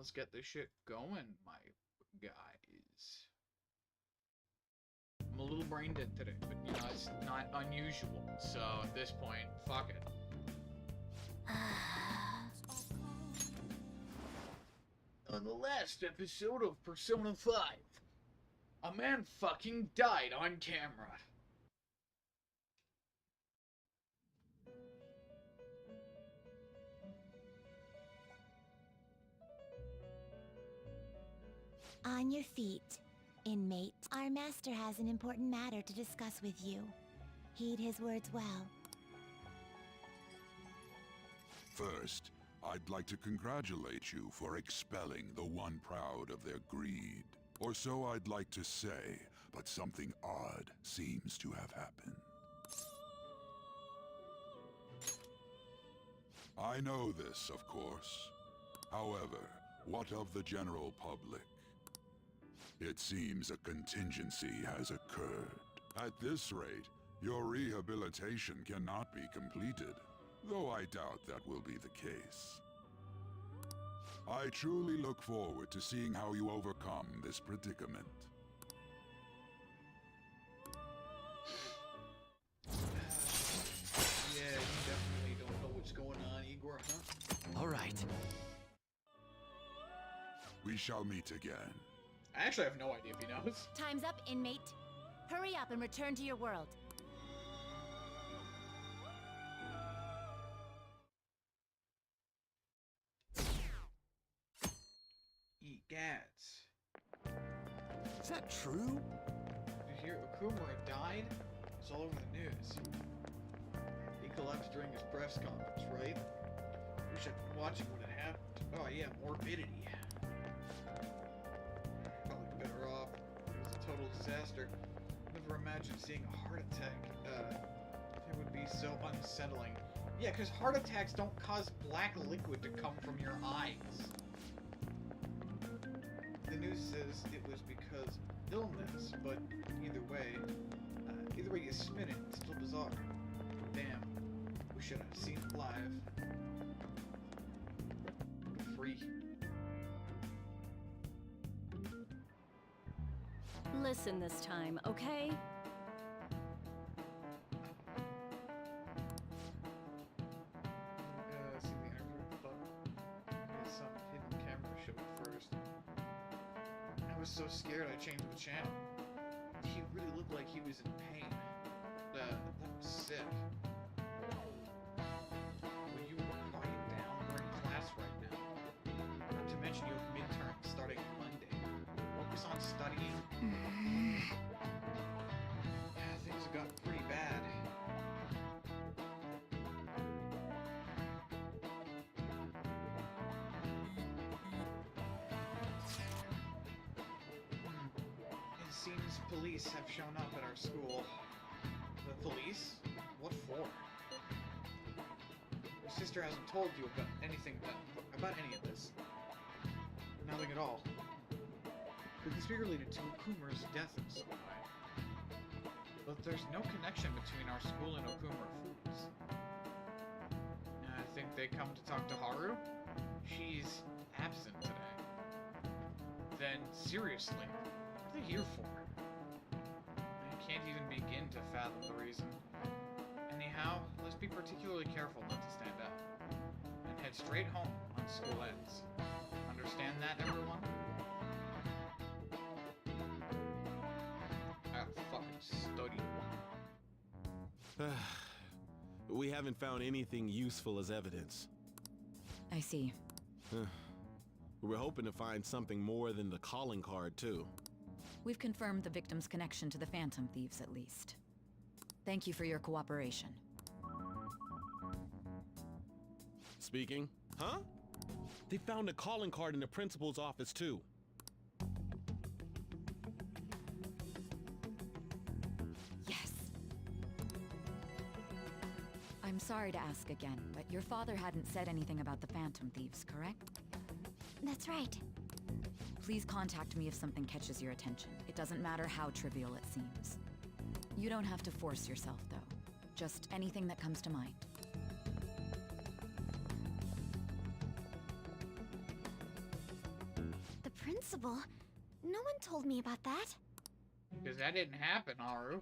Let's get this shit going, my guys. I'm a little brain dead today, but you know, it's not unusual. So at this point, fuck it. On the last episode of Persona 5, a man fucking died on camera. On your feet, inmate. Our master has an important matter to discuss with you. Heed his words well. First, I'd like to congratulate you for expelling the one proud of their greed. Or so I'd like to say, but something odd seems to have happened. I know this, of course. However, what of the general public? It seems a contingency has occurred. At this rate, your rehabilitation cannot be completed, though I doubt that will be the case. I truly look forward to seeing how you overcome this predicament. Yeah, you definitely don't know what's going on, Igor, huh? All right. We shall meet again. I actually have no idea if he knows. Time's up, inmate. Hurry up and return to your world. Egads. Is that true? Did you hear Okumura died? It's all over the news. He collapsed during his press conference, right? Wish I'd been watching when it happened. Oh yeah, morbidity. Probably better off. It was a total disaster. Never imagined seeing a heart attack. It would be so unsettling. Yeah, because heart attacks don't cause black liquid to come from your eyes. The news says it was because of illness, but either way you spin it, it's still bizarre. Damn, we should have seen it live. Free. Listen this time, okay? See the interview, but some hidden camera show at first. I was so scared I changed the channel. He really looked like he was in pain. That was sick. Will you quiet down? We're in class right now. Not to mention you have midterms starting Monday. Focus on studying. Yeah, things have gotten pretty bad. It seems police have shown up at our school. The police? What for? Your sister hasn't told you about anything about any of this. Nothing at all. Could this be related to Okumura's death in some way? But there's no connection between our school and Okumura Foods. I think they come to talk to Haru? She's absent today. Then, seriously, what are they here for? I can't even begin to fathom the reason. Anyhow, let's be particularly careful not to stand out. And head straight home when school ends. Understand that, everyone? I gotta fucking study. We haven't found anything useful as evidence. I see. We're hoping to find something more than the calling card, too. We've confirmed the victim's connection to the Phantom Thieves, at least. Thank you for your cooperation. Speaking? Huh? They found a calling card in the principal's office, too. Yes. I'm sorry to ask again, but your father hadn't said anything about the Phantom Thieves, correct? That's right. Please contact me if something catches your attention. It doesn't matter how trivial it seems. You don't have to force yourself, though. Just anything that comes to mind. impossible. No one told me about that. Because that didn't happen, Haru.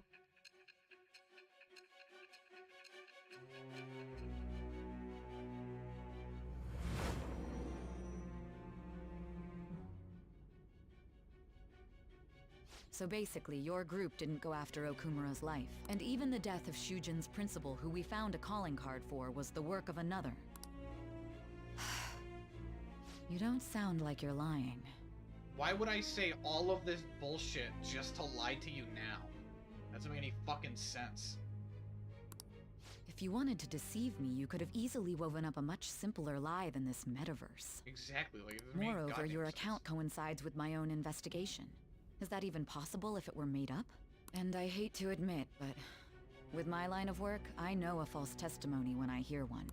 So basically, your group didn't go after Okumura's life. And even the death of Shujin's principal, who we found a calling card for, was the work of another. You don't sound like you're lying. Why would I say all of this bullshit just to lie to you now? That doesn't make any fucking sense. If you wanted to deceive me, you could have easily woven up a much simpler lie than this metaverse. Exactly, like, it doesn't make Moreover, goddamn your sense. account coincides with my own investigation. Is that even possible if it were made up? And I hate to admit, but with my line of work, I know a false testimony when I hear one.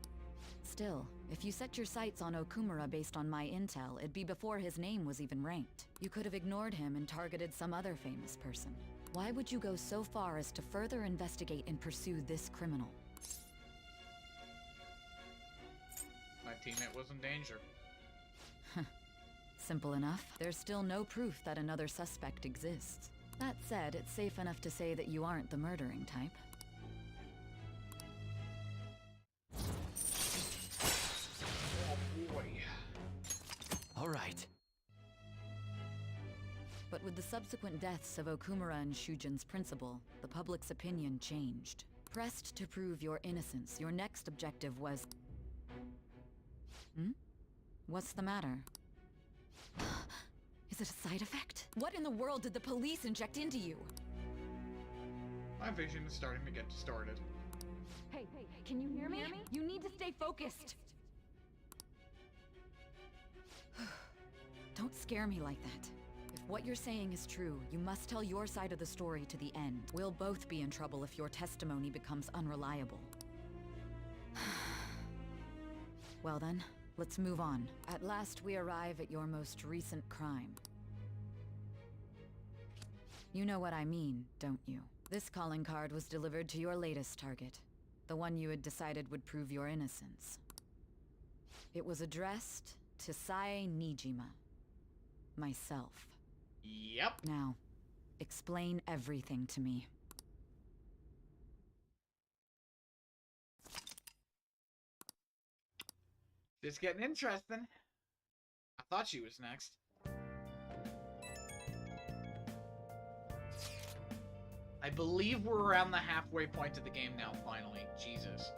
Still, if you set your sights on Okumura based on my intel, it'd be before his name was even ranked. You could have ignored him and targeted some other famous person. Why would you go so far as to further investigate and pursue this criminal? My teammate was in danger. Simple enough. There's still no proof that another suspect exists. That said, it's safe enough to say that you aren't the murdering type. Oh boy. All right. But with the subsequent deaths of Okumura and Shujin's principal, the public's opinion changed. Pressed to prove your innocence, your next objective was... What's the matter? Is it a side effect? What in the world did the police inject into you? My vision is starting to get distorted. Hey, can you hear me? You need to stay focused. Don't scare me like that. If what you're saying is true, you must tell your side of the story to the end. We'll both be in trouble if your testimony becomes unreliable. Well then, let's move on. At last we arrive at your most recent crime. You know what I mean, don't you? This calling card was delivered to your latest target. The one you had decided would prove your innocence. It was addressed to Sae Nijima. Myself. Yep. Now, explain everything to me. It's getting interesting. I thought she was next. I believe we're around the halfway point of the game now, finally. Jesus.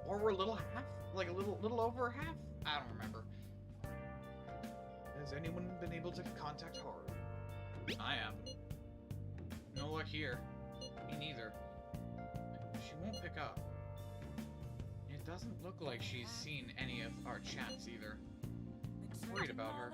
Or we're a little half? Like a little over half? I don't remember. Has anyone been able to contact Haru? I am. No luck here. Me neither. She won't pick up. It doesn't look like she's seen any of our chats either. I'm worried about her.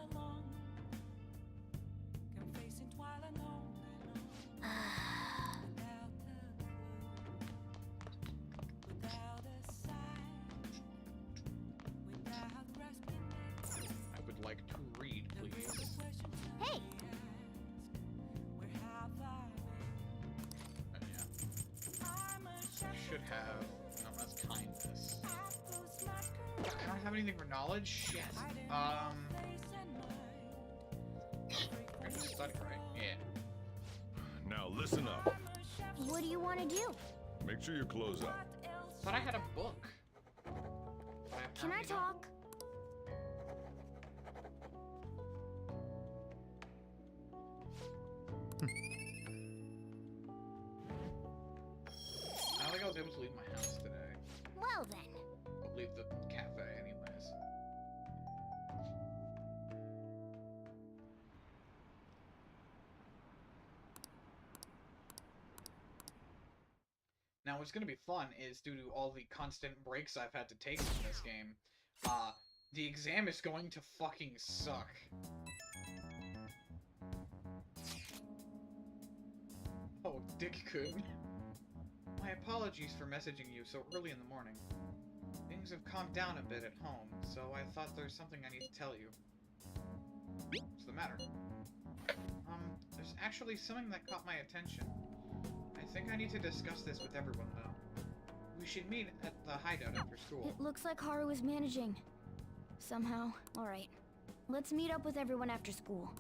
I would like to read, please. Hey! Yeah. Should have. No, that's kindness. I don't have anything for knowledge? Shit. I'm gonna study, right? Yeah. Now listen up. What do you want to do? Make sure your clothes up. Thought I had a book. Can I talk? I don't think I was able to leave my house today. Well then. I'll leave the cafe anyways. Now what's gonna be fun is due to all the constant breaks I've had to take in this game, the exam is going to fucking suck. Oh, Dick-kun. My apologies for messaging you so early in the morning. Things have calmed down a bit at home, so I thought there's something I need to tell you. What's the matter? There's actually something that caught my attention. I think I need to discuss this with everyone, though. We should meet at the hideout after school. It looks like Haru is managing. Somehow. Alright. Let's meet up with everyone after school.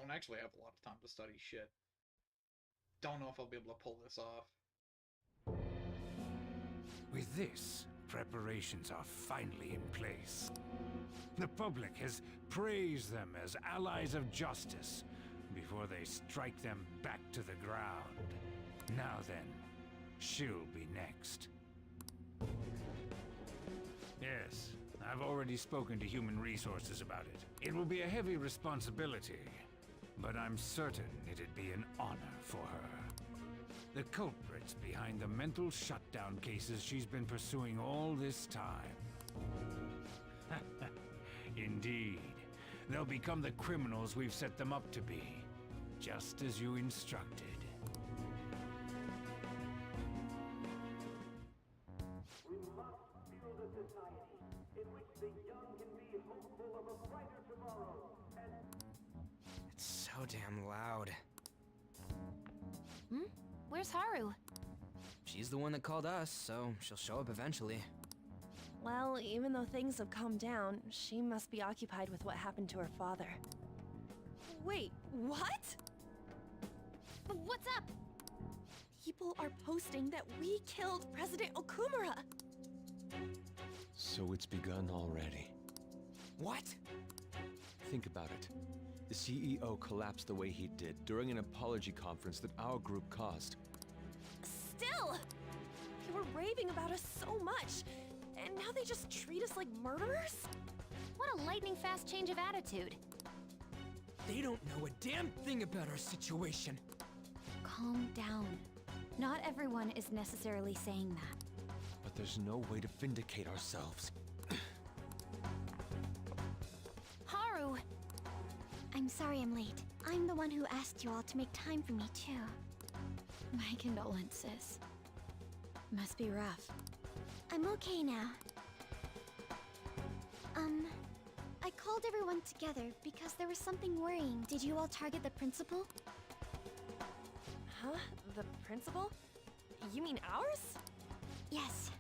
don't actually have a lot of time to study shit. Don't know if I'll be able to pull this off. With this, preparations are finally in place. The public has praised them as allies of justice before they strike them back to the ground. Now then, she'll be next. Yes, I've already spoken to Human Resources about it. It will be a heavy responsibility, but I'm certain it'd be an honor for her. The culprits behind the mental shutdown cases she's been pursuing all this time. Indeed. They'll become the criminals we've set them up to be, just as you instructed. We must build a society in which the young can be hopeful of a brighter tomorrow. It's so damn loud. Where's Haru? She's the one that called us, so she'll show up eventually. Well, even though things have calmed down, she must be occupied with what happened to her father. Wait, what? What's up? People are posting that we killed President Okumura! So it's begun already. What? Think about it. The CEO collapsed the way he did during an apology conference that our group caused. Still! They were raving about us so much, and now they just treat us like murderers? What a lightning-fast change of attitude. They don't know a damn thing about our situation. Calm down. Not everyone is necessarily saying that. But there's no way to vindicate ourselves. Haru! I'm sorry I'm late. I'm the one who asked you all to make time for me, too. My condolences. Must be rough. I'm okay now. I called everyone together because there was something worrying. Did you all target the principal? Huh? The principal? You mean ours? Yes.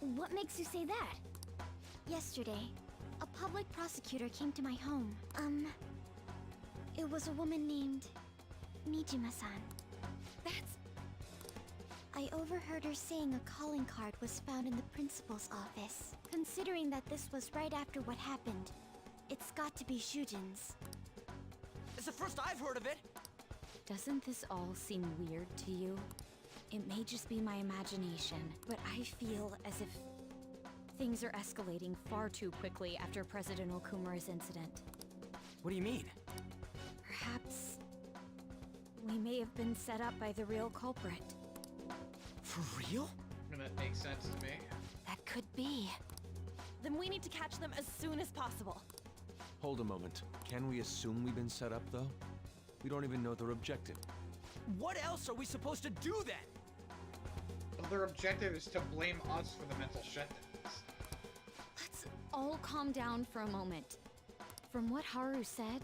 What makes you say that? Yesterday, a public prosecutor came to my home. It was a woman named Nijima-san. That's... I overheard her saying a calling card was found in the principal's office. Considering that this was right after what happened, it's got to be Shujin's. It's the first I've heard of it! Doesn't this all seem weird to you? It may just be my imagination, but I feel as if things are escalating far too quickly after President Okumura's incident. What do you mean? Perhaps we may have been set up by the real culprit. For real? I mean, that makes sense to me. That could be. Then we need to catch them as soon as possible. Hold a moment. Can we assume we've been set up, though? We don't even know their objective. What else are we supposed to do then? Well, their objective is to blame us for the mental shutdowns. Let's all calm down for a moment. From what Haru said,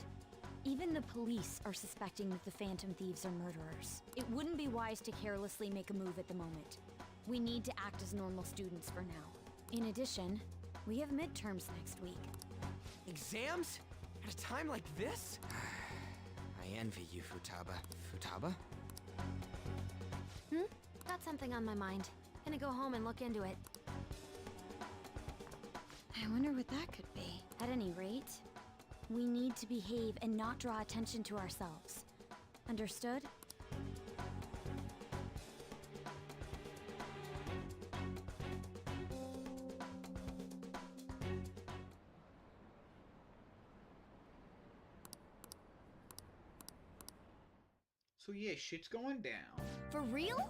even the police are suspecting that the Phantom Thieves are murderers. It wouldn't be wise to carelessly make a move at the moment. We need to act as normal students for now. In addition, we have midterms next week. Exams? At a time like this? I envy you, Futaba. Futaba? Got something on my mind. Gonna go home and look into it. I wonder what that could be. At any rate, we need to behave and not draw attention to ourselves. Understood? So yeah, shit's going down. For real?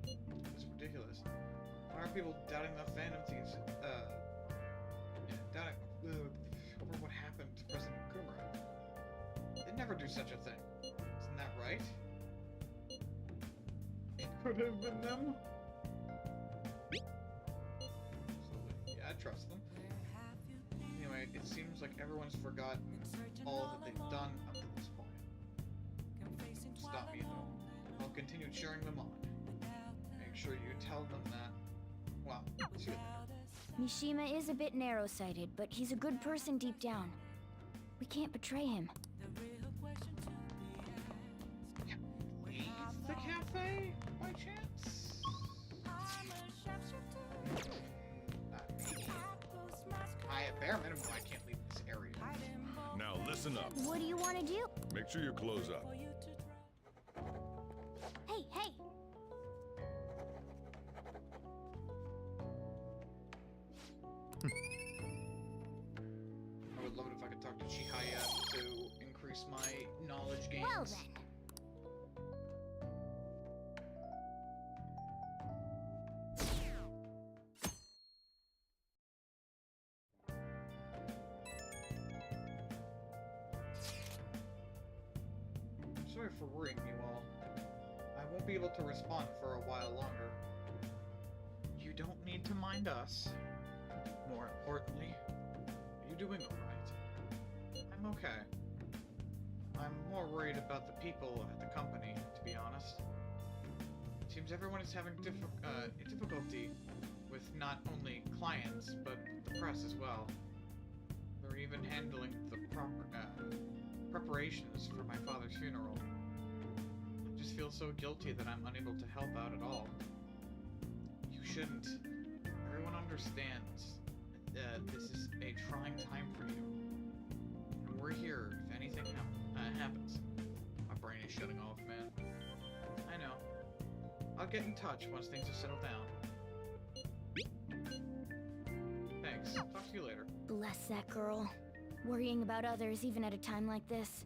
It's ridiculous. Why are people doubting the Phantom Thieves? Doubting over what happened to President Okumura. They'd never do such a thing. Isn't that right? It could have been them. Absolutely. Yeah, I trust them. Anyway, it seems like everyone's forgotten all that they've done up to this point. Stop me though. I'll continue cheering them on. Make sure you tell them that. Well, see you later. Mishima is a bit narrow-sighted, but he's a good person deep down. We can't betray him. Leave the cafe, by chance? At bare minimum, I can't leave this area. Now listen up. What do you want to do? Make sure you close up. Hey, hey! I would love it if I could talk to Chihaya to increase my knowledge gains. Well then. I'm sorry for worrying you all. I won't be able to respond for a while longer. You don't need to mind us. More importantly, are you doing alright? I'm okay. I'm more worried about the people at the company, to be honest. It seems everyone is having difficulty with not only clients, but the press as well. They're even handling the preparations for my father's funeral. I just feel so guilty that I'm unable to help out at all. You shouldn't. Everyone understands that this is a trying time for you. And we're here if anything happens. My brain is shutting off, man. I know. I'll get in touch once things have settled down. Thanks. Talk to you later. Bless that girl. Worrying about others even at a time like this.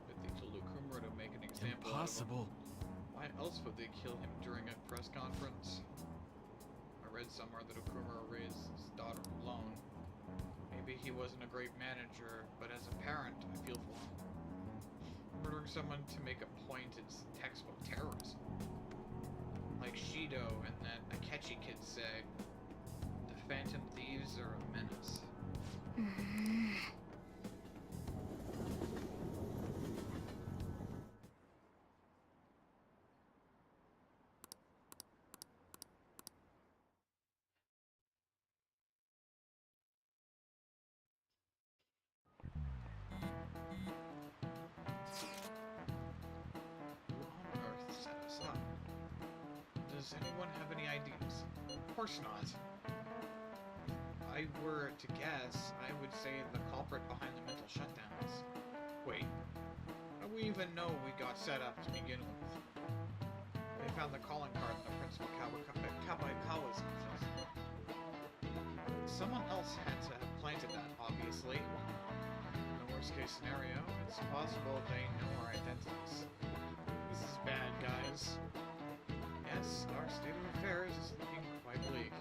But they told Okumura to make an example Impossible. out of him. Why else would they kill him during a press conference? I read somewhere that Okumura raised his daughter alone. Maybe he wasn't a great manager, but as a parent, I feel for him. Murdering someone to make a point is textbook terrorism. Like Shido and that Akechi kid say, the Phantom Thieves are a menace. Who on earth set us up? Does anyone have any ideas? Of course not. If I were to guess, I would say the culprit behind the mental shutdowns. Wait, how do we even know we got set up to begin with? They found the calling card in the Principal Kawaikawa's office. Someone else had to have planted that, obviously. In the worst case scenario, it's possible they know our identities. This is bad, guys. Yes, our state of affairs is looking quite bleak.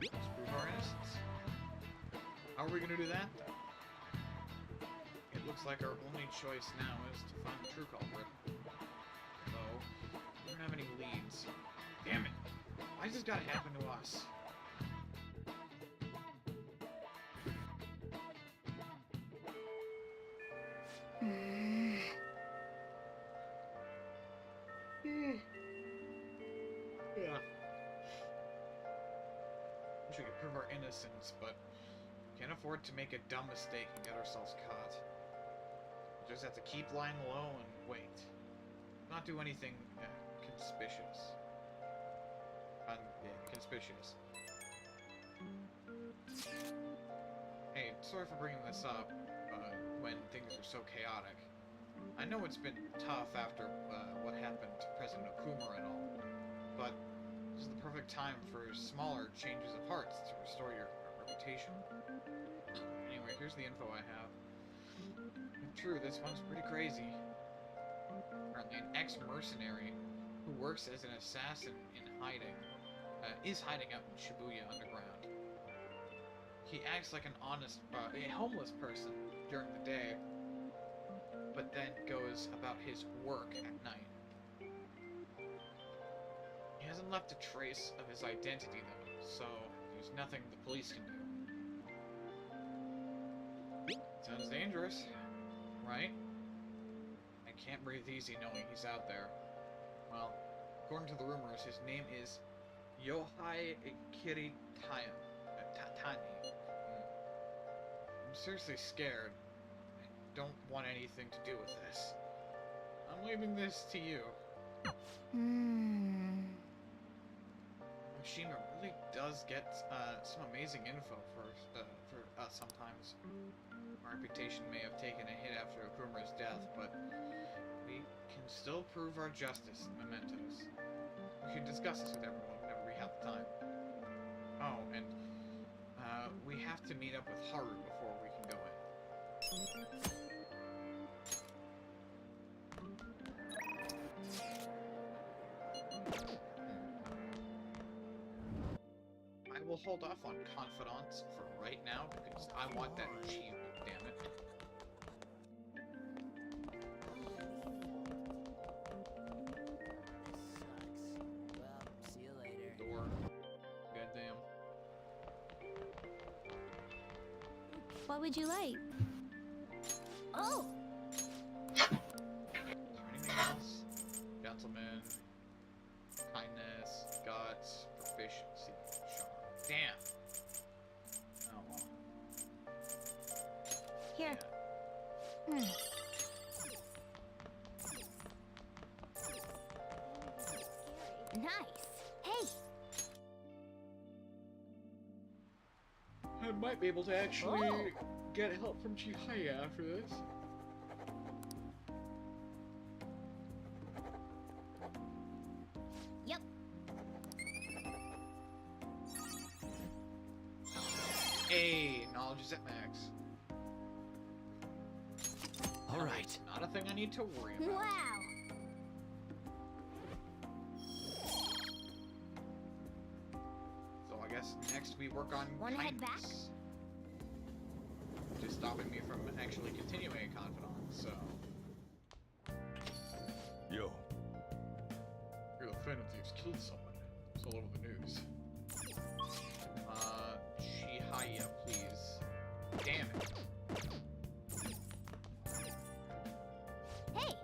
Let's prove our innocence. How are we gonna do that, though? It looks like our only choice now is to find the true culprit. Though, we don't have any leads. Damn it! Why does this gotta happen to us? Yeah. Wish we could prove our innocence, but can't afford to make a dumb mistake and get ourselves caught. We just have to keep lying low and wait. Not do anything conspicuous. Conspicuous. Hey, sorry for bringing this up when things are so chaotic. I know it's been tough after what happened to President Okumura and all, but this is the perfect time for smaller changes of hearts to restore your reputation. Anyway, here's the info I have. True, this one's pretty crazy. Apparently an ex-mercenary who works as an assassin in hiding is hiding out in Shibuya underground. He acts like an honest, a homeless person during the day, but then goes about his work at night. He hasn't left a trace of his identity though, so there's nothing the police can do. Sounds dangerous, right? can't breathe easy knowing he's out there. Well, according to the rumors, his name is Yohei Kiritani. I'm seriously scared. I don't want anything to do with this. I'm leaving this to you. Mishima really does get some amazing info for us sometimes. Our reputation may have taken a hit after Okumura's death, but we can still prove our justice in mementos. We should discuss this with everyone whenever we have the time. Oh, and we have to meet up with Haru before we can go in. I will hold off on confidants for right now because I want that achievement, damn it. Well, see you later. Door. Goddamn. What would you like? Oh! Is there anything else? Gentleman. Kindness. Guts. Proficiency. Charm. Damn. Oh well. Here. Yeah. Nice. Hey, I might be able to actually get help from Chihaya after this. yep. Hey, knowledge is at max. Alright. Not a thing I need to worry about. Wow. So I guess next we work on Wanna head kindness. back? Which is stopping me from actually continuing a confidant, so... Yo, You're the Phantom Thieves killed someone. It's all over the news. Chihaya, please. Damn it. Hey,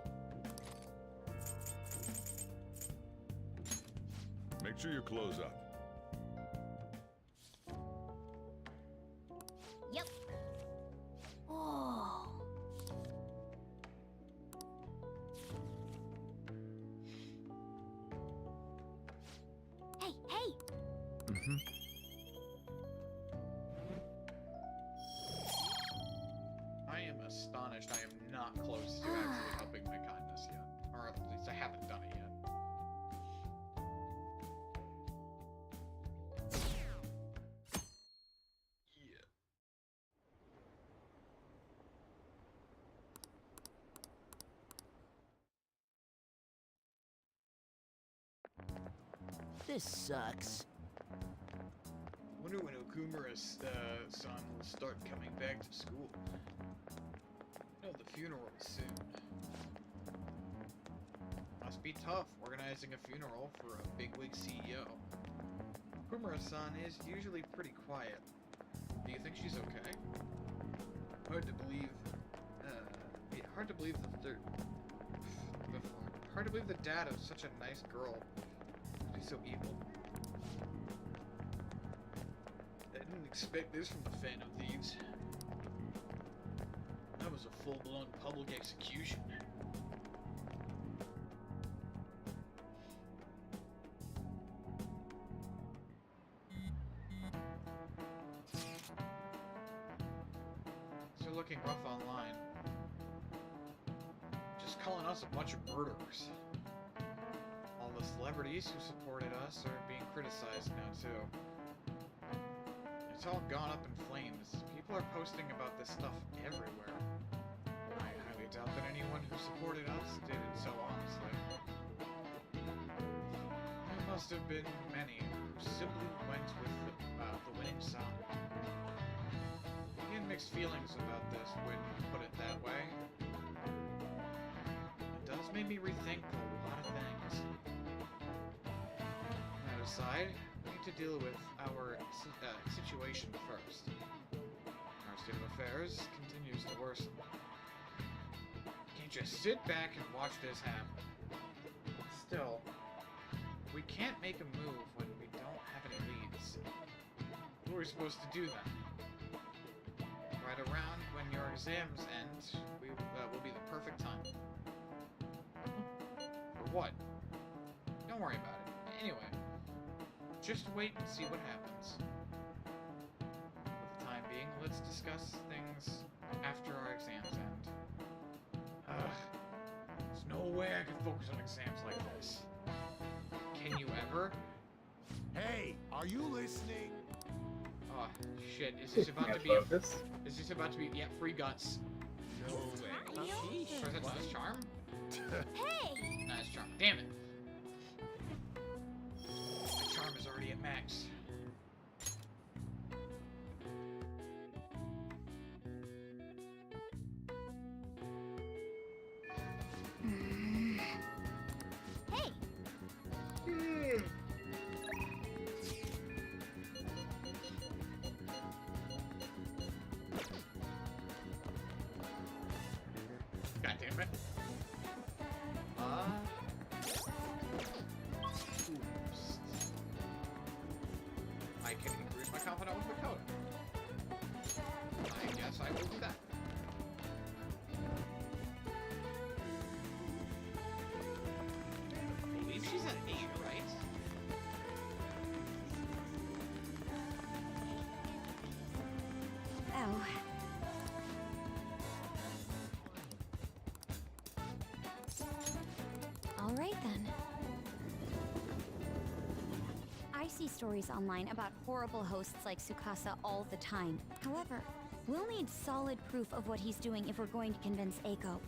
make sure you close up. yep. Oh. Hey, hey. I am astonished I am not close to actually helping my kindness yet. Or at least I haven't done it yet. Yeah. This sucks. Wonder when Okumura's son will start coming back to school. No, the funeral is soon. Must be tough organizing a funeral for a bigwig CEO. Okumura's son is usually pretty quiet. Do you think she's okay? Hard to believe. Hard to believe hard to believe the dad of such a nice girl would be so evil. I didn't expect this from the Phantom Thieves. That was a full-blown public execution. They're looking rough online. Just calling us a bunch of murderers. All the celebrities who supported us are being criticized now too. It's all gone up in flames. People are posting about this stuff everywhere. I highly doubt that anyone who supported us did it so honestly. There must have been many who simply went with the winning side. I had mixed feelings about this when you put it that way. It does make me rethink a lot of things. That aside, we need to deal with our situation first. Our state of affairs continues to worsen. Can't can't just sit back and watch this happen. Still, we can't make a move when we don't have any leads. What are we supposed to do then? Right around when your exams end, will be the perfect time. For what? Don't worry about it. Anyway, just wait and see what happens. For the time being, let's discuss things after our exams end. There's no way I can focus on exams like this. Can you ever? Hey, are you listening? Oh, shit. Is this about to be... Is this about to be... Yeah, free guts. No way. Or is that nice charm? Hey! Nice charm. Damn it. My charm is already at max. Hey! God damn it. Oops. I can increase my confidence with Makoto. I guess I will do that. I believe she's at 8, right? Oh. All right then. I see stories online about horrible hosts like Tsukasa all the time. However, we'll need solid proof of what he's doing if we're going to convince Eiko.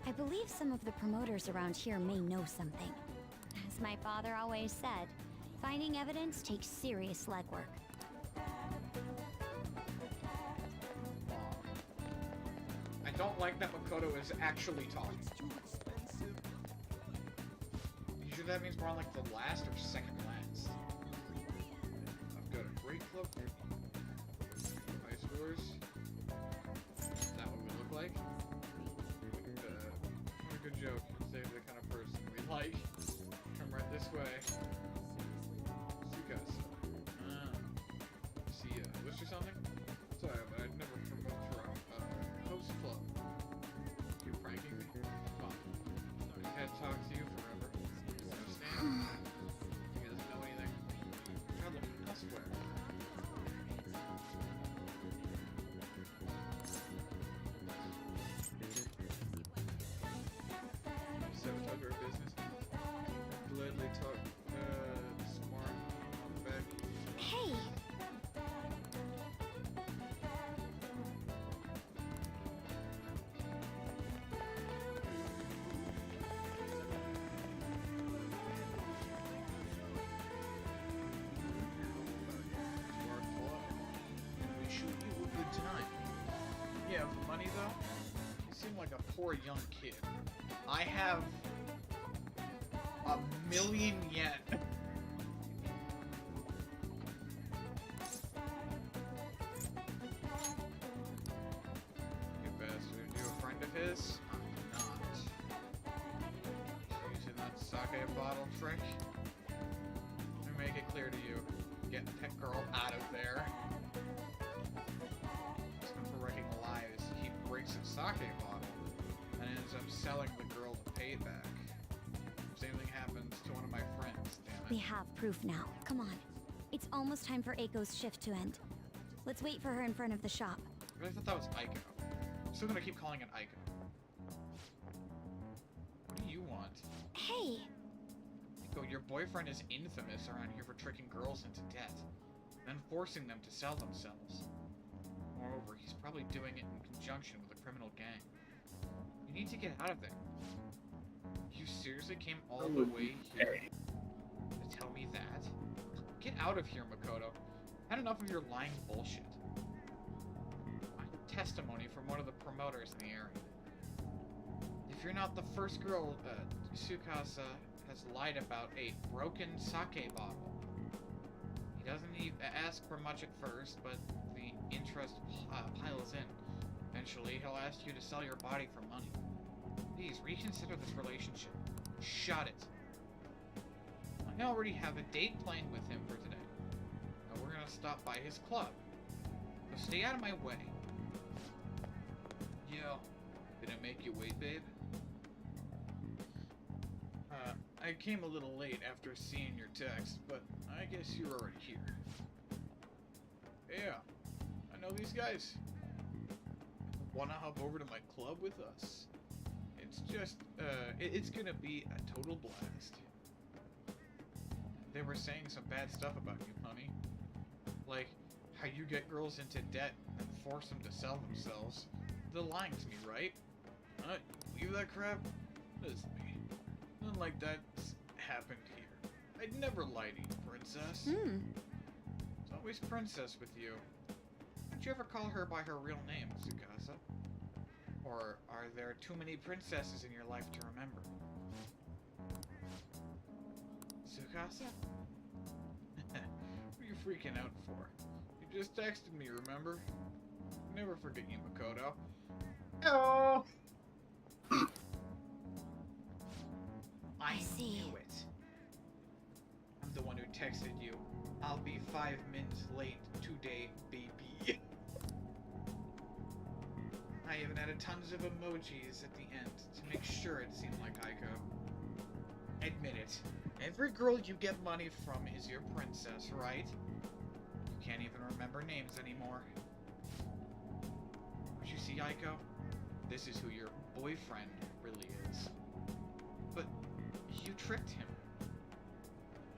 I believe some of the promoters around here may know something. As my father always said, finding evidence takes serious legwork. I don't like that Makoto is actually talking. You sure that means we're on like the last or second last? I've got a great cloak. Ice doors. Is that what we look like? What a good joke. Save the kind of person we like. Come right this way. Tsukasa. See ya. Wish or something? Sorry, but I'd never promote for a host club. You're pranking me? Fine. I can't talk to you forever. You understand? He doesn't know anything. Try looking elsewhere. So talk our business. Gladly talk smart on the back. Hey! We shoot you a good time. Yeah, for money though, you seem like a poor young kid. I have 1,000,000 yen. You bastard. You a friend of his? I'm not. Using that sake bottle trick? Let me make it clear to you. Get Pet Girl out of there. For wrecking lives, he breaks a sake bottle and ends up selling the girl to pay it back. Same thing happens to one of my friends, damn it. We have proof now. Come on. It's almost time for Eiko's shift to end. Let's wait for her in front of the shop. I really thought that was Aiko. I'm still gonna keep calling it Aiko. What do you want? Hey! Aiko, your boyfriend is infamous around here for tricking girls into debt, then forcing them to sell themselves. Moreover, he's probably doing it in conjunction with a criminal gang. You need to get out of there. You seriously came all the way here to tell me that? Get out of here, Makoto. Had enough of your lying bullshit. I have testimony from one of the promoters in the area. If you're not the first girl Tsukasa has lied about a broken sake bottle. He doesn't even ask for much at first, but the interest piles in. Eventually, he'll ask you to sell your body for money. Please reconsider this relationship. Shut it. I already have a date planned with him for today. Now we're gonna stop by his club. So stay out of my way. Yo, did I make you wait, babe? I came a little late after seeing your text, but I guess you're already here. Yeah, I know these guys. Wanna hop over to my club with us? It's just, it's gonna be a total blast. They were saying some bad stuff about you, honey. Like, how you get girls into debt and force them to sell themselves. They're lying to me, right? Leave that crap? Listen to me. Nothing like that's happened here. I'd never lie to you, princess. It's always princess with you. Don't you ever call her by her real name, Tsukasa? Or are there too many princesses in your life to remember? Tsukasa? What are you freaking out for? You just texted me, remember? Never forget you, Makoto. Oh! I knew it. I'm the one who texted you. I'll be 5 minutes late today, baby. I even added tons of emojis at the end to make sure it seemed like Aiko. Admit it. Every girl you get money from is your princess, right? You can't even remember names anymore. But you see, Aiko? This is who your boyfriend really is. But you tricked him.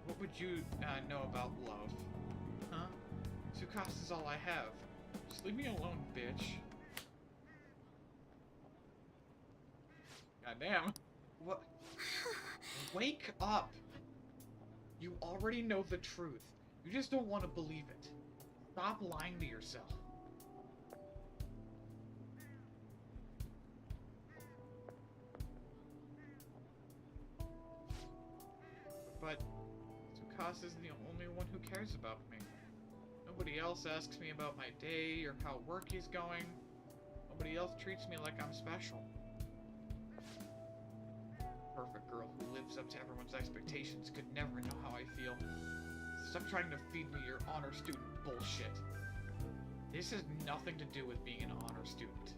What would you know about love? Huh? Tsukasa's all I have. Just leave me alone, bitch. Goddamn. What? Wake up! You already know the truth. You just don't want to believe it. Stop lying to yourself. But Tsukasa's the only one who cares about me. Nobody else asks me about my day or how work is going. Nobody else treats me like I'm special. Perfect girl who lives up to everyone's expectations could never know how I feel. Stop trying to feed me your honor student bullshit. This has nothing to do with being an honor student.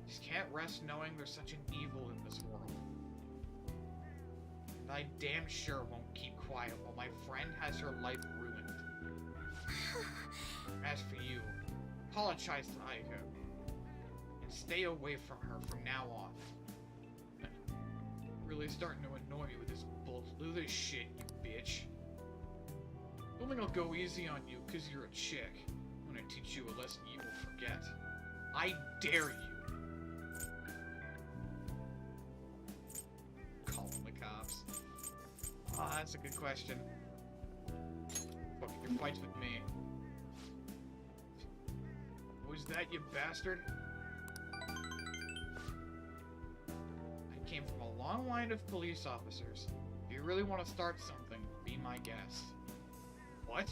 Just can't rest knowing there's such an evil in this world. And I damn sure won't keep quiet while my friend has her life ruined. As for you, apologize to Aiko. And stay away from her from now on. Really starting to annoy me with this this shit, you bitch. Don't think I'll go easy on you because you're a chick. I'm gonna teach you a lesson you will forget. I dare you. Calling the cops. Ah, that's a good question. Fucking your fights with me. Was that, you bastard? I came from a long line of police officers. If you really want to start something, be my guest. What?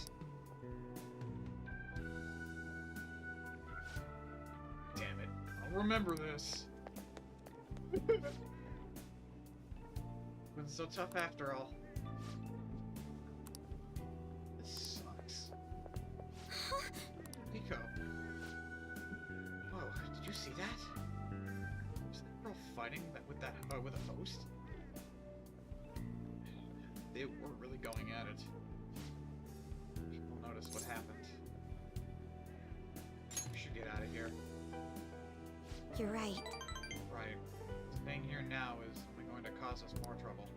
Damn it. I'll remember this. Been so tough after all. This sucks. Nico. Whoa, did you see that? Was that girl fighting with a host? They were really going at it. People noticed what happened. We should get out of here. You're right. Right. Staying here now is only going to cause us more trouble.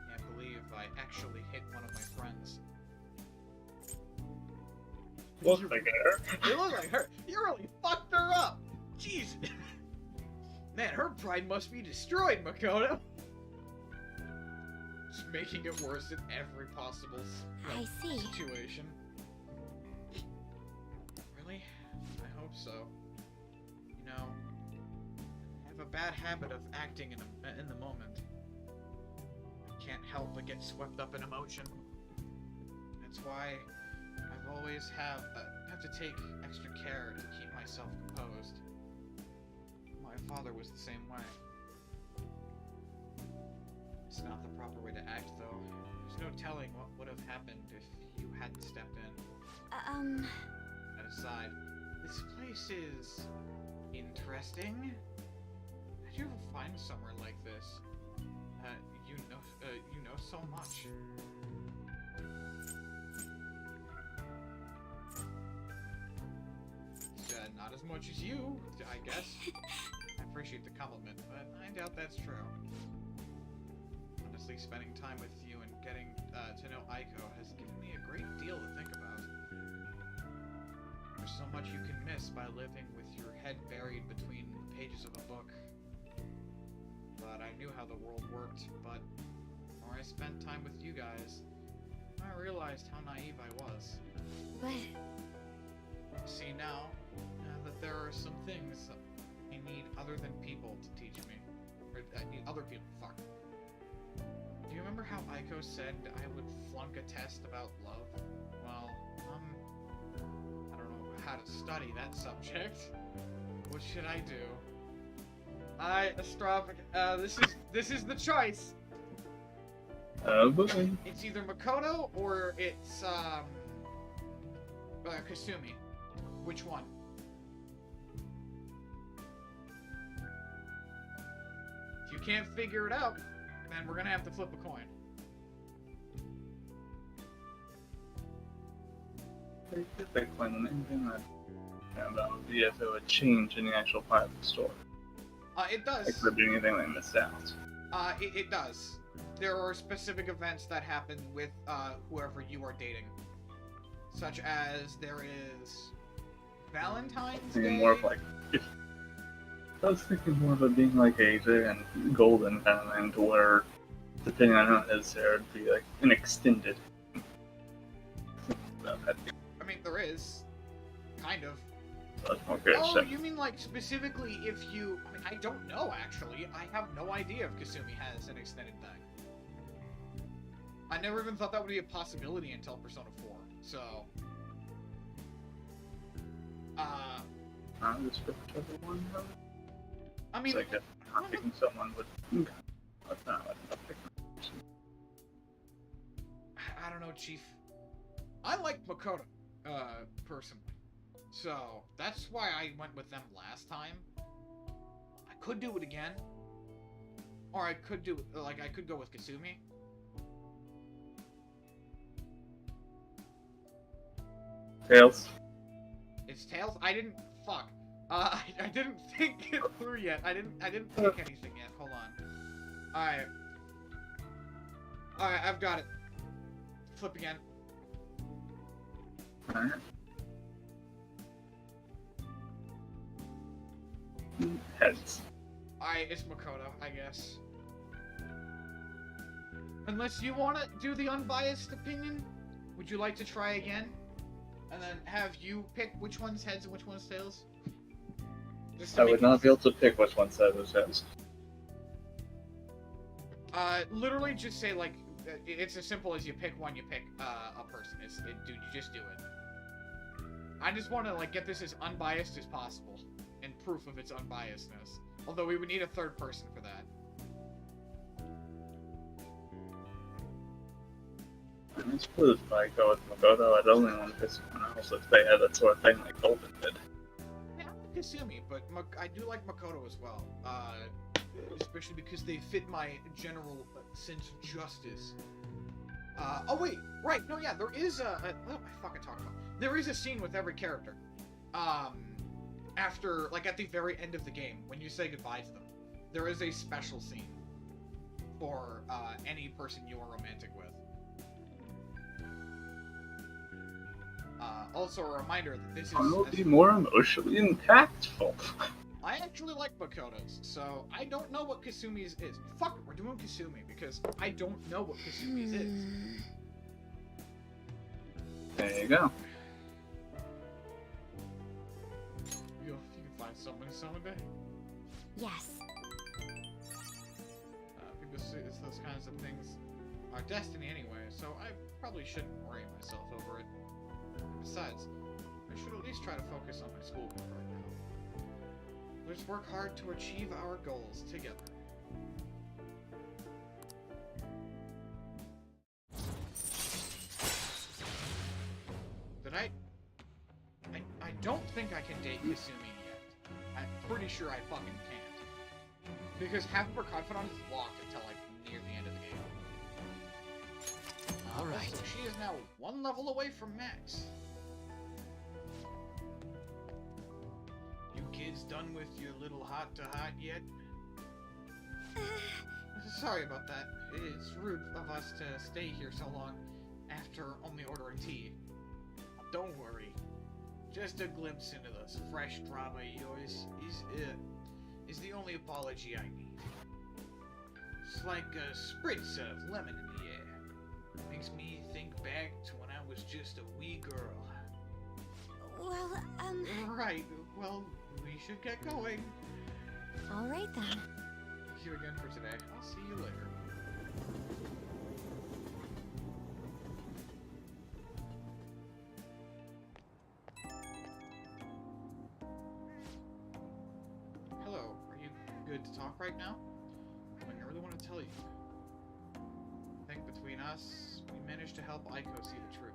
Can't believe I actually hit one of my friends. Look like her. You look like her. You really fucked her up. Jeez. Man, her pride must be destroyed, Makoto. Just making it worse in every possible situation. Really? I hope so. You know, I have a bad habit of acting in the moment. I can't help but get swept up in emotion. That's why I've always have to take extra care to keep myself composed. My father was the same way. It's not the proper way to act, though. There's no telling what would have happened if you hadn't stepped in. That aside, this place is interesting. How'd you ever find somewhere like this? You know so much. Not as much as you, I guess. I appreciate the compliment, but I doubt that's true. Honestly, spending time with you and getting to know Aiko has given me a great deal to think about. There's so much you can miss by living with your head buried between the pages of a book. But I knew how the world worked, but the more I spent time with you guys, I realized how naive I was. But... See now, that there are some things I need other than people to teach me. Or I need other people, fuck. Do you remember how Aiko said I would flunk a test about love? Well, I don't know how to study that subject. What should I do? This is the choice! Oh boy. It's either Makoto or it's, Kasumi. Which one? If you can't figure it out, then we're gonna have to flip a coin. They claim anything that would be if it would change in the actual part of the story. It does. Like, could be anything they missed out. It does. There are specific events that happen with, whoever you are dating. Such as there is Valentine's Day? More of like... I was thinking more of it being like Asia and Golden kind of thing, to where, depending on who it is, there would be like an extended... I mean, there is. Kind of. So that's more good. Oh, you mean like specifically if you... I mean, I don't know, actually. I have no idea if Kasumi has an extended thing. I never even thought that would be a possibility until Persona 4, so... Just pick whichever one, though. I mean... It's like if not picking someone would... I don't know, Chief. I like Makoto, personally. So, that's why I went with them last time. I could do it again. Or I could do it, like, I could go with Kasumi. Tails. It's Tails? I didn't... Fuck. I didn't think it through yet. I didn't pick anything yet. Hold on. Alright. Alright, I've got it. Flip again. Alright. Heads. Alright, it's Makoto, I guess. Unless you want to do the unbiased opinion, would you like to try again? And then have you pick which one's heads and which one's tails? I would not be able to pick which one said was heads. Literally just say, like, it's as simple as you pick one, you pick, a person. Dude, you just do it. I just want to, like, get this as unbiased as possible. And proof of its unbiasedness. Although we would need a third person for that. I suppose if I go with Makoto, I'd only want to pick someone else if they had that sort of thing like Golden did. Yeah, I like Kasumi, but I do like Makoto as well. Especially because they fit my general sense of justice. Oh wait, right, no, yeah, there is what am I fucking talking about? There is a scene with every character. After, like, at the very end of the game, when you say goodbye to them, there is a special scene for, any person you are romantic with. Also a reminder that this is... I will be more emotionally impactful. I actually like Makoto's, so I don't know what Kasumi's is. Fuck it, we're doing Kasumi, because I don't know what Kasumi's is. There you go. You can find someone someday. Yes. Because it's those kinds of things our destiny anyway, so I probably shouldn't worry myself over it. Besides, I should at least try to focus on my schoolwork right now. Let's work hard to achieve our goals together. Did I don't think I can date Kasumi yet. I'm pretty sure I fucking can't. Because half of her confidant is locked until like near the end of the game. Alright. So she is now 1 level away from max. You kids done with your little hot-to-hot yet? Sorry about that. It's rude of us to stay here so long after only ordering tea. Don't worry. Just a glimpse into this fresh drama of yours is the only apology I need. It's like a spritz of lemon in the air. Makes me think back to when I was just a wee girl. Well, Right. Well, we should get going. all right then. Thank you again for today. I'll see you later. Hello, are you good to talk right now? I really want to tell you. I think between us, we managed to help Aiko see the truth.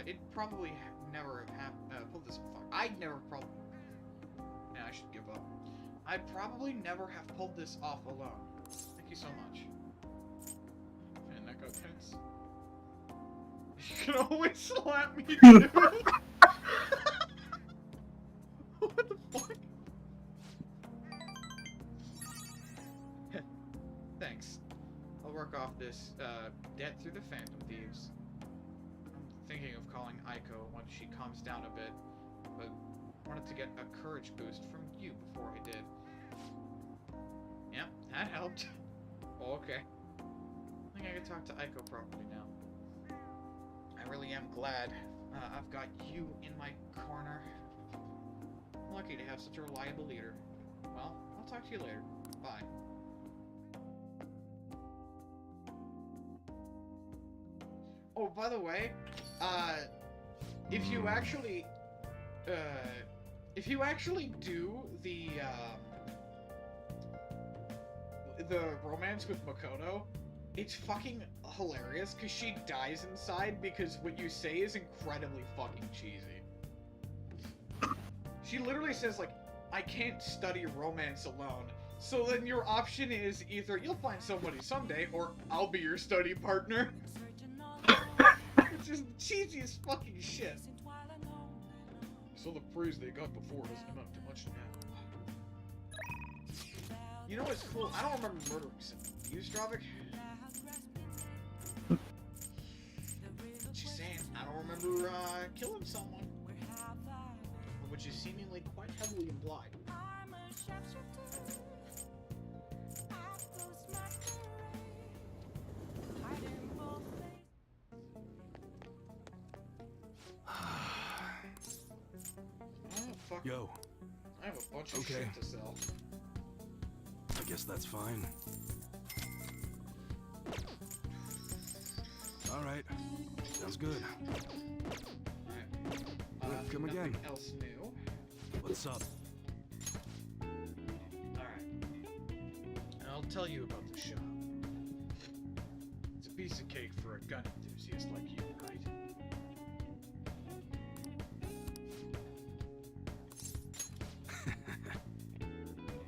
It probably never have happened. Pull this fuck. I'd never probably. Nah, I should give up. I'd probably never have pulled this off alone. Thank you so much. And that got tense. You can always slap me, dude. What the fuck? Thanks. I'll work off this debt through the Phantom Thieves. I'm thinking of calling Aiko once she calms down a bit, but wanted to get a courage boost from you before I did. Yep, that helped. Okay. I think I can talk to Aiko properly now. I really am glad I've got you in my corner. I'm lucky to have such a reliable leader. Well, I'll talk to you later. Bye. Oh, by the way, if you actually do the romance with Makoto, it's fucking hilarious because she dies inside because what you say is incredibly fucking cheesy. She literally says like, I can't study romance alone. So then your option is either you'll find somebody someday or I'll be your study partner. It's just cheesy as fucking shit. So the praise they got before doesn't amount to much now. You know what's cool? I don't remember murdering someone. You, Stravik? She's saying, I don't remember killing someone. Which is seemingly quite heavily implied. Yo. I have a bunch of shit to sell. I guess that's fine. Alright. Sounds good. Alright. Come again. Nothing else new. What's up? Alright. I'll tell you about the shop. It's a piece of cake for a gun enthusiast like you, right?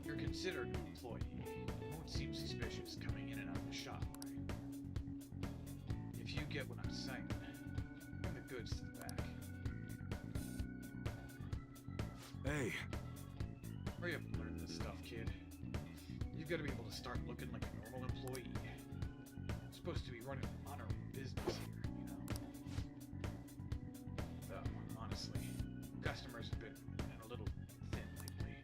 You're considered an employee. It won't seem suspicious coming in and out of the shop, right? If you get what I'm saying, bring the goods to the back. Hey. Hurry up and learn this stuff, kid. You've got to be able to start looking like a normal employee. You're supposed to be running an honorable business here, you know? Honestly, customers have been a little thin lately.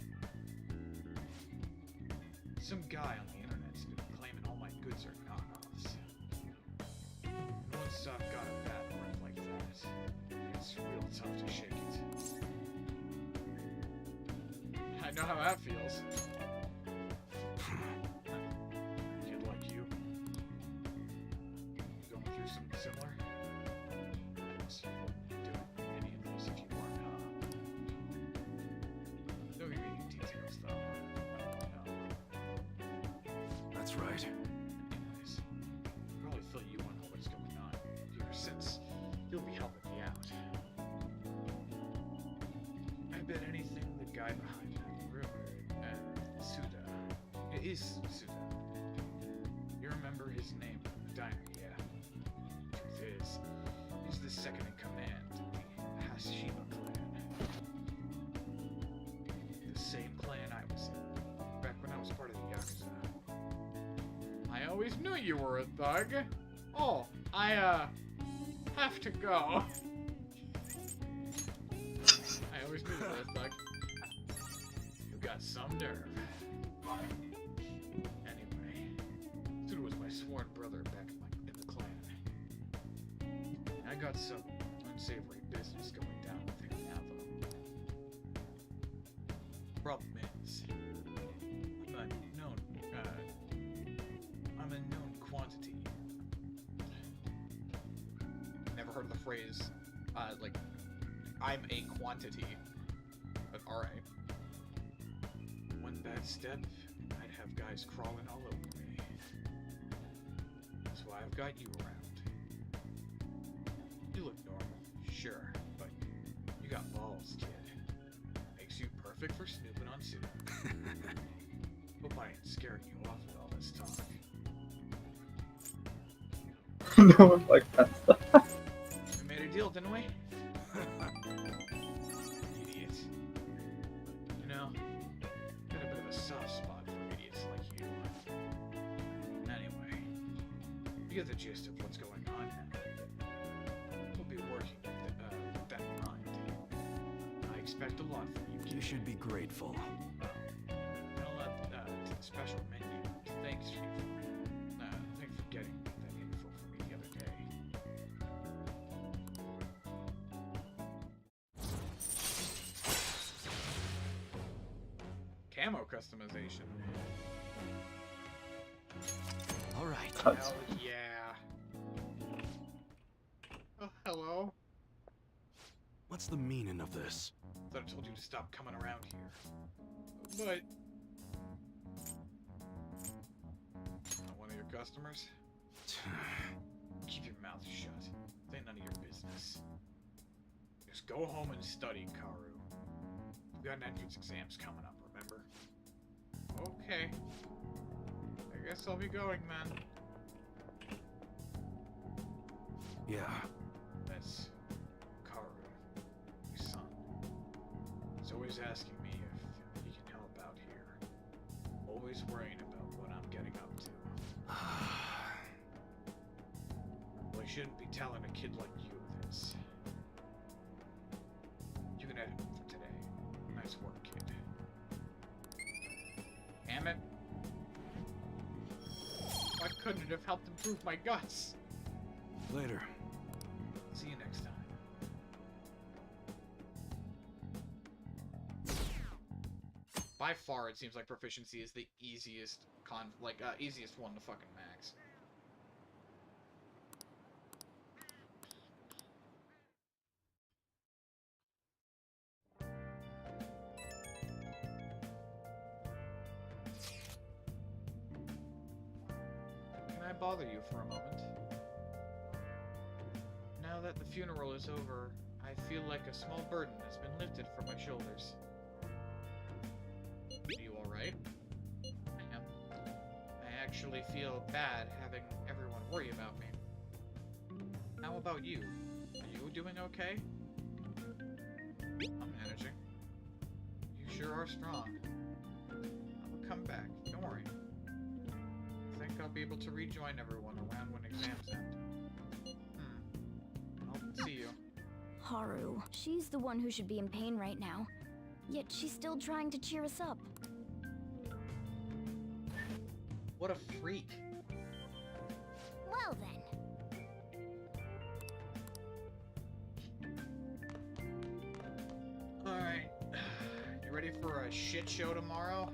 Some guy on the internet's been claiming all my goods are knockoffs. And once I've got a bad word like that, it's real tough to shake it. I know how that feels. Kid like you. That's right. Anyways, probably fill you in on what's going on here since you'll be helping me out. I bet anything the guy behind that rumor, Suda, it is Suda. You remember his name from the diner, yeah? Truth is, he's the second in command to the Hashima clan. The same clan I was in, back when I was part of the Yakuza. I always knew you were a thug. Oh, I have to go. I always knew you were a thug. You got some nerve. Anyway, Suda was my sworn brother back in the clan. I got some unsavory business going down with him now, though. Problem is, I'm a known quantity. Never heard of the phrase, like, I'm a quantity, but alright. One bad step, I'd have guys crawling all over me. That's why I've got you around. You look normal, sure, but you got balls, kid. Makes you perfect for snooping on Suda. Hope I ain't scaring you off with all this talk. No one like that stuff. We made a deal, didn't we? Idiot. You know, got a bit of a soft spot for idiots like you. Anyway, you get the gist of what's going on now. We'll be working with that in mind. I expect a lot from you, kid. You should be grateful. I'll add to the special menu. Thanks for getting that info for me the other day. Camo customization. All right. Hell yeah. Oh, hello. What's the meaning of this? Thought I told you to stop coming around here. But... Not one of your customers? Keep your mouth shut. This ain't none of your business. Just go home and study, Karu. We've got an entrance exams coming up, remember? Okay. I guess I'll be going, then. Yeah. That's Karu, my son. He's always asking me if he can help out here. Always worrying about what I'm getting up to. Well, I shouldn't be telling a kid like you this. You can edit for today. Nice work, kid. Damn it. Why couldn't it have helped improve my guts? Later. See you next time. By far, it seems like proficiency is the easiest easiest one to fucking max. Can I bother you for a moment? Now that the funeral is over, I feel like a small burden has been lifted from my shoulders. Are you alright? I am. I actually feel bad having everyone worry about me. How about you? Are you doing okay? I'm managing. You sure are strong. I'll come back, don't worry. I think I'll be able to rejoin everyone around when exams end. I'll see you. Haru. She's the one who should be in pain right now. Yet she's still trying to cheer us up. What a freak. Well then. Alright. You ready for a shit show tomorrow?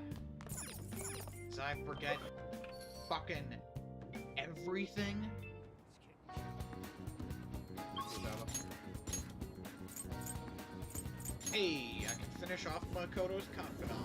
As I forget fucking everything? Hey, I can finish off Makoto's confidant.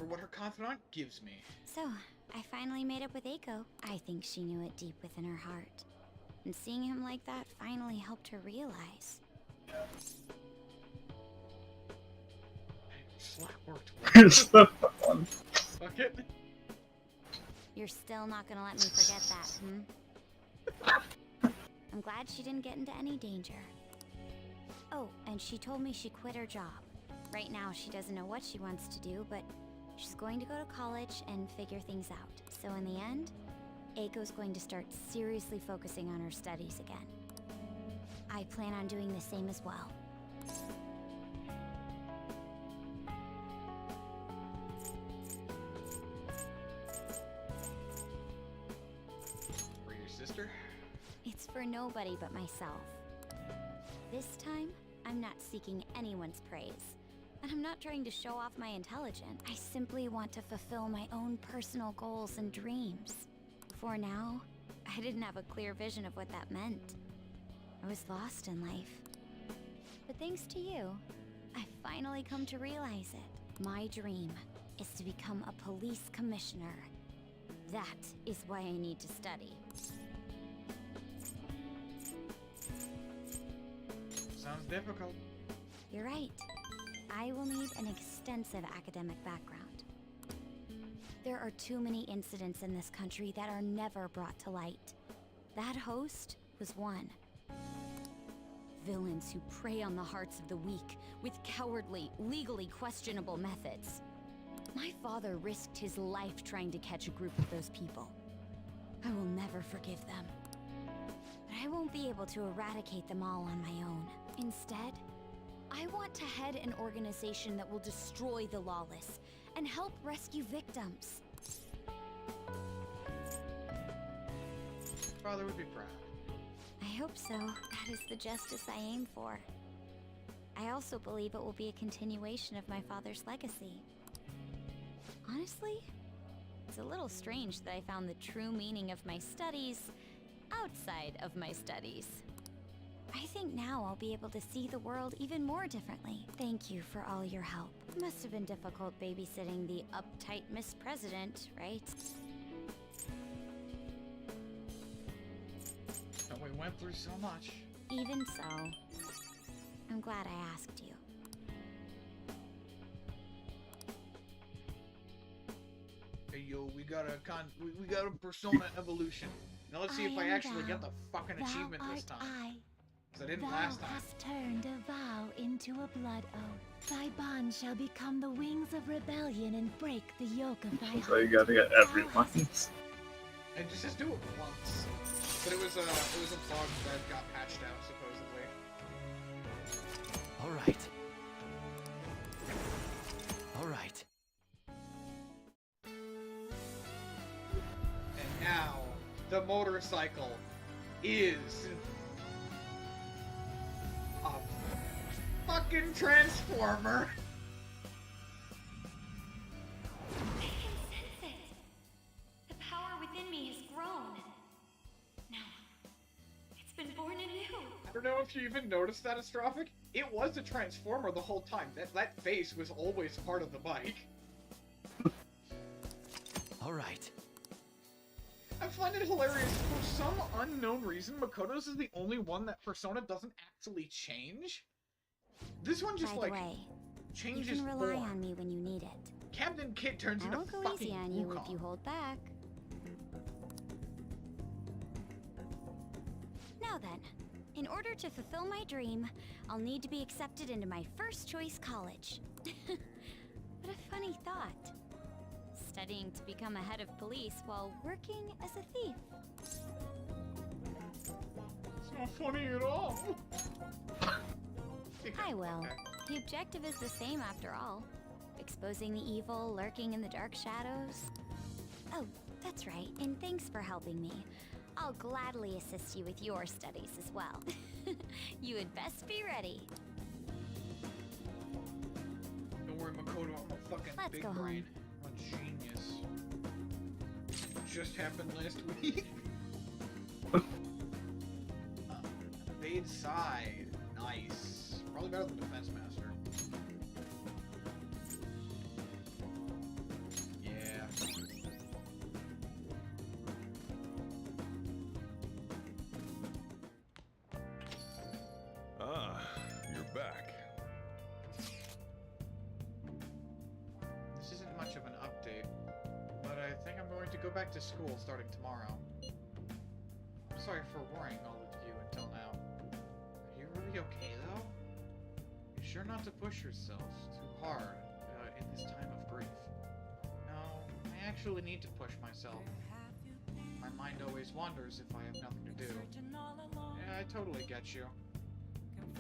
what her confidant gives me. So, I finally made up with Eiko. I think she knew it deep within her heart. And seeing him like that finally helped her realize. Slap worked. Fuck it. You're still not gonna let me forget that, I'm glad she didn't get into any danger. Oh, and she told me she quit her job. Right now, she doesn't know what she wants to do, but she's going to go to college and figure things out. So in the end, Eiko's going to start seriously focusing on her studies again. I plan on doing the same as well. For your sister? It's for nobody but myself. This time, I'm not seeking anyone's praise. And I'm not trying to show off my intelligence. I simply want to fulfill my own personal goals and dreams. Before now, I didn't have a clear vision of what that meant. I was lost in life. But thanks to you, I've finally come to realize it. My dream is to become a police commissioner. That is why I need to study. Sounds difficult. You're right. I will need an extensive academic background. There are too many incidents in this country that are never brought to light. That host was one. Villains who prey on the hearts of the weak with cowardly, legally questionable methods. My father risked his life trying to catch a group of those people. I will never forgive them. But I won't be able to eradicate them all on my own. Instead, I want to head an organization that will destroy the lawless and help rescue victims. Father would be proud. I hope so. That is the justice I aim for. I also believe it will be a continuation of my father's legacy. Honestly, it's a little strange that I found the true meaning of my studies outside of my studies. I think now I'll be able to see the world even more differently. Thank you for all your help. It must have been difficult babysitting the uptight Miss President, right? And we went through so much. Even so, I'm glad I asked you. Hey yo, we got a persona evolution. Now let's see if I actually get the fucking achievement this time. Because I didn't last time. Thou hast turned a vow into a blood oath. Thy bond shall become the wings of rebellion and break the yoke of thy So you gotta get everyone. And just do it once. But it was a bug that got patched out supposedly. All right. All right. And now the motorcycle is a fucking transformer. I can sense it. The power within me has grown. No, it's been born anew. I don't know if you even noticed that, Astrophic. It was a transformer the whole time. That face was always part of the bike. All right. I find it hilarious. For some unknown reason, Makoto's is the only one that Persona doesn't actually change. This one just, By the like, way, changes you can rely form. on me when you need it. Captain Kid turns I into won't go fucking easy on you Wukong. if you hold back. Now then, in order to fulfill my dream, I'll need to be accepted into my first choice college. What a funny thought. Studying to become a head of police while working as a thief. It's not funny at all. I will. The objective is the same after all. Exposing the evil lurking in the dark shadows. Oh, that's right, and thanks for helping me. I'll gladly assist you with your studies as well. You had best be ready. Don't worry, Makoto, I'm a fucking Let's big go brain. I'm a genius. Just happened last week. Evade side. Nice. Probably better than Defense Master. go back to school starting tomorrow. I'm sorry for worrying all of you until now. Are you really okay, though? Be sure not to push yourself too hard in this time of grief. No, I actually need to push myself. My mind always wanders if I have nothing to do. Yeah, I totally get you.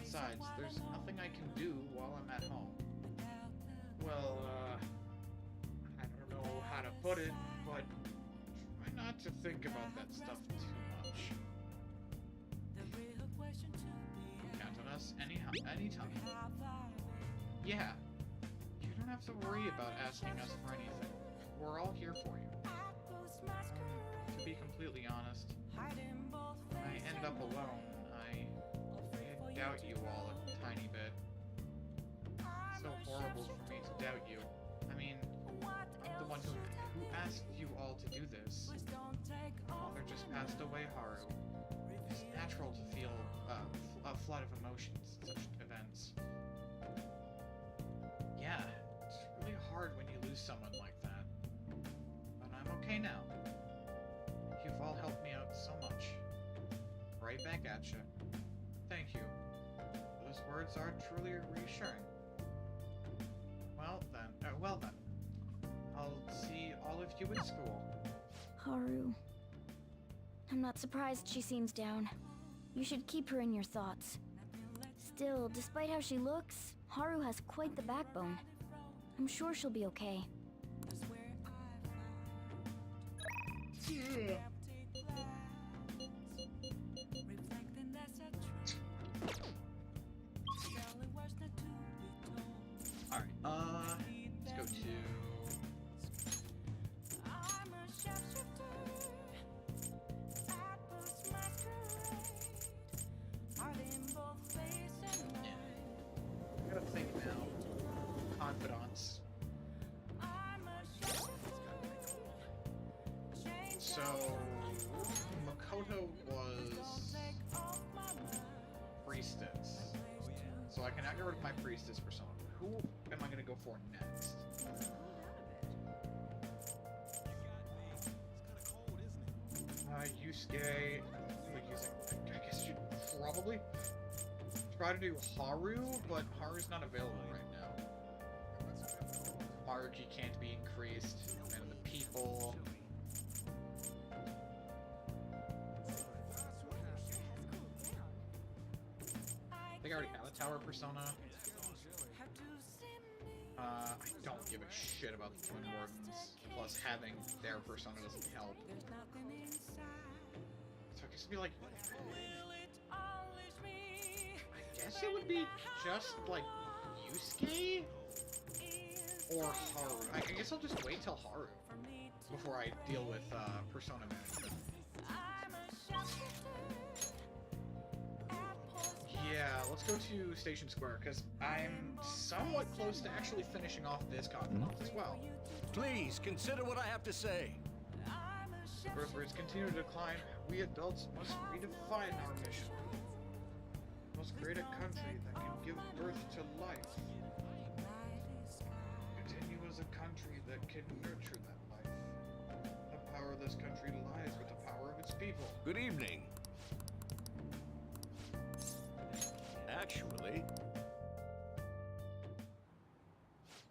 Besides, there's nothing I can do while I'm at home. Well, I don't know how to put it, but try not to think about that stuff too much. Count on us anytime. Yeah, you don't have to worry about asking us for anything. We're all here for you. To be completely honest, when I end up alone, I doubt you all a tiny bit. It's so horrible for me to doubt you. I mean, I'm the one who asked you all to do this. Father just passed away, Haru. It's natural to feel a flood of emotions in such events. Yeah, it's really hard when you lose someone like that. But I'm okay now. You've all helped me out so much. Right back at you. Thank you. Those words are truly reassuring. Well then. I'll see all of you at school. Haru. I'm not surprised she seems down. You should keep her in your thoughts. Still, despite how she looks, Haru has quite the backbone. I'm sure she'll be okay. Yeah. Alright, let's go to... I gotta think now. Confidants. So... Makoto was... Priestess. So I can now get rid of my priestess persona. Who am I gonna go for next? Yusuke. I guess you should probably try to do Haru, but Haru's not available right now. Maruki can't be increased, and the people. I think I already have a tower persona. I don't give a shit about the Twin Wardens, plus having their persona doesn't help. So I guess it'd be like... I guess it would be just, like, Yusuke? Or Haru. I guess I'll just wait till Haru before I deal with, persona management. Yeah, let's go to Station Square, because I'm somewhat close to actually finishing off this confidant as well. Please, consider what I have to say. Birth rates continue to decline. We adults must redefine our mission. We must create a country that can give birth to life. Continue as a country that can nurture that life. The power of this country lies with the power of its people. Good evening. Actually,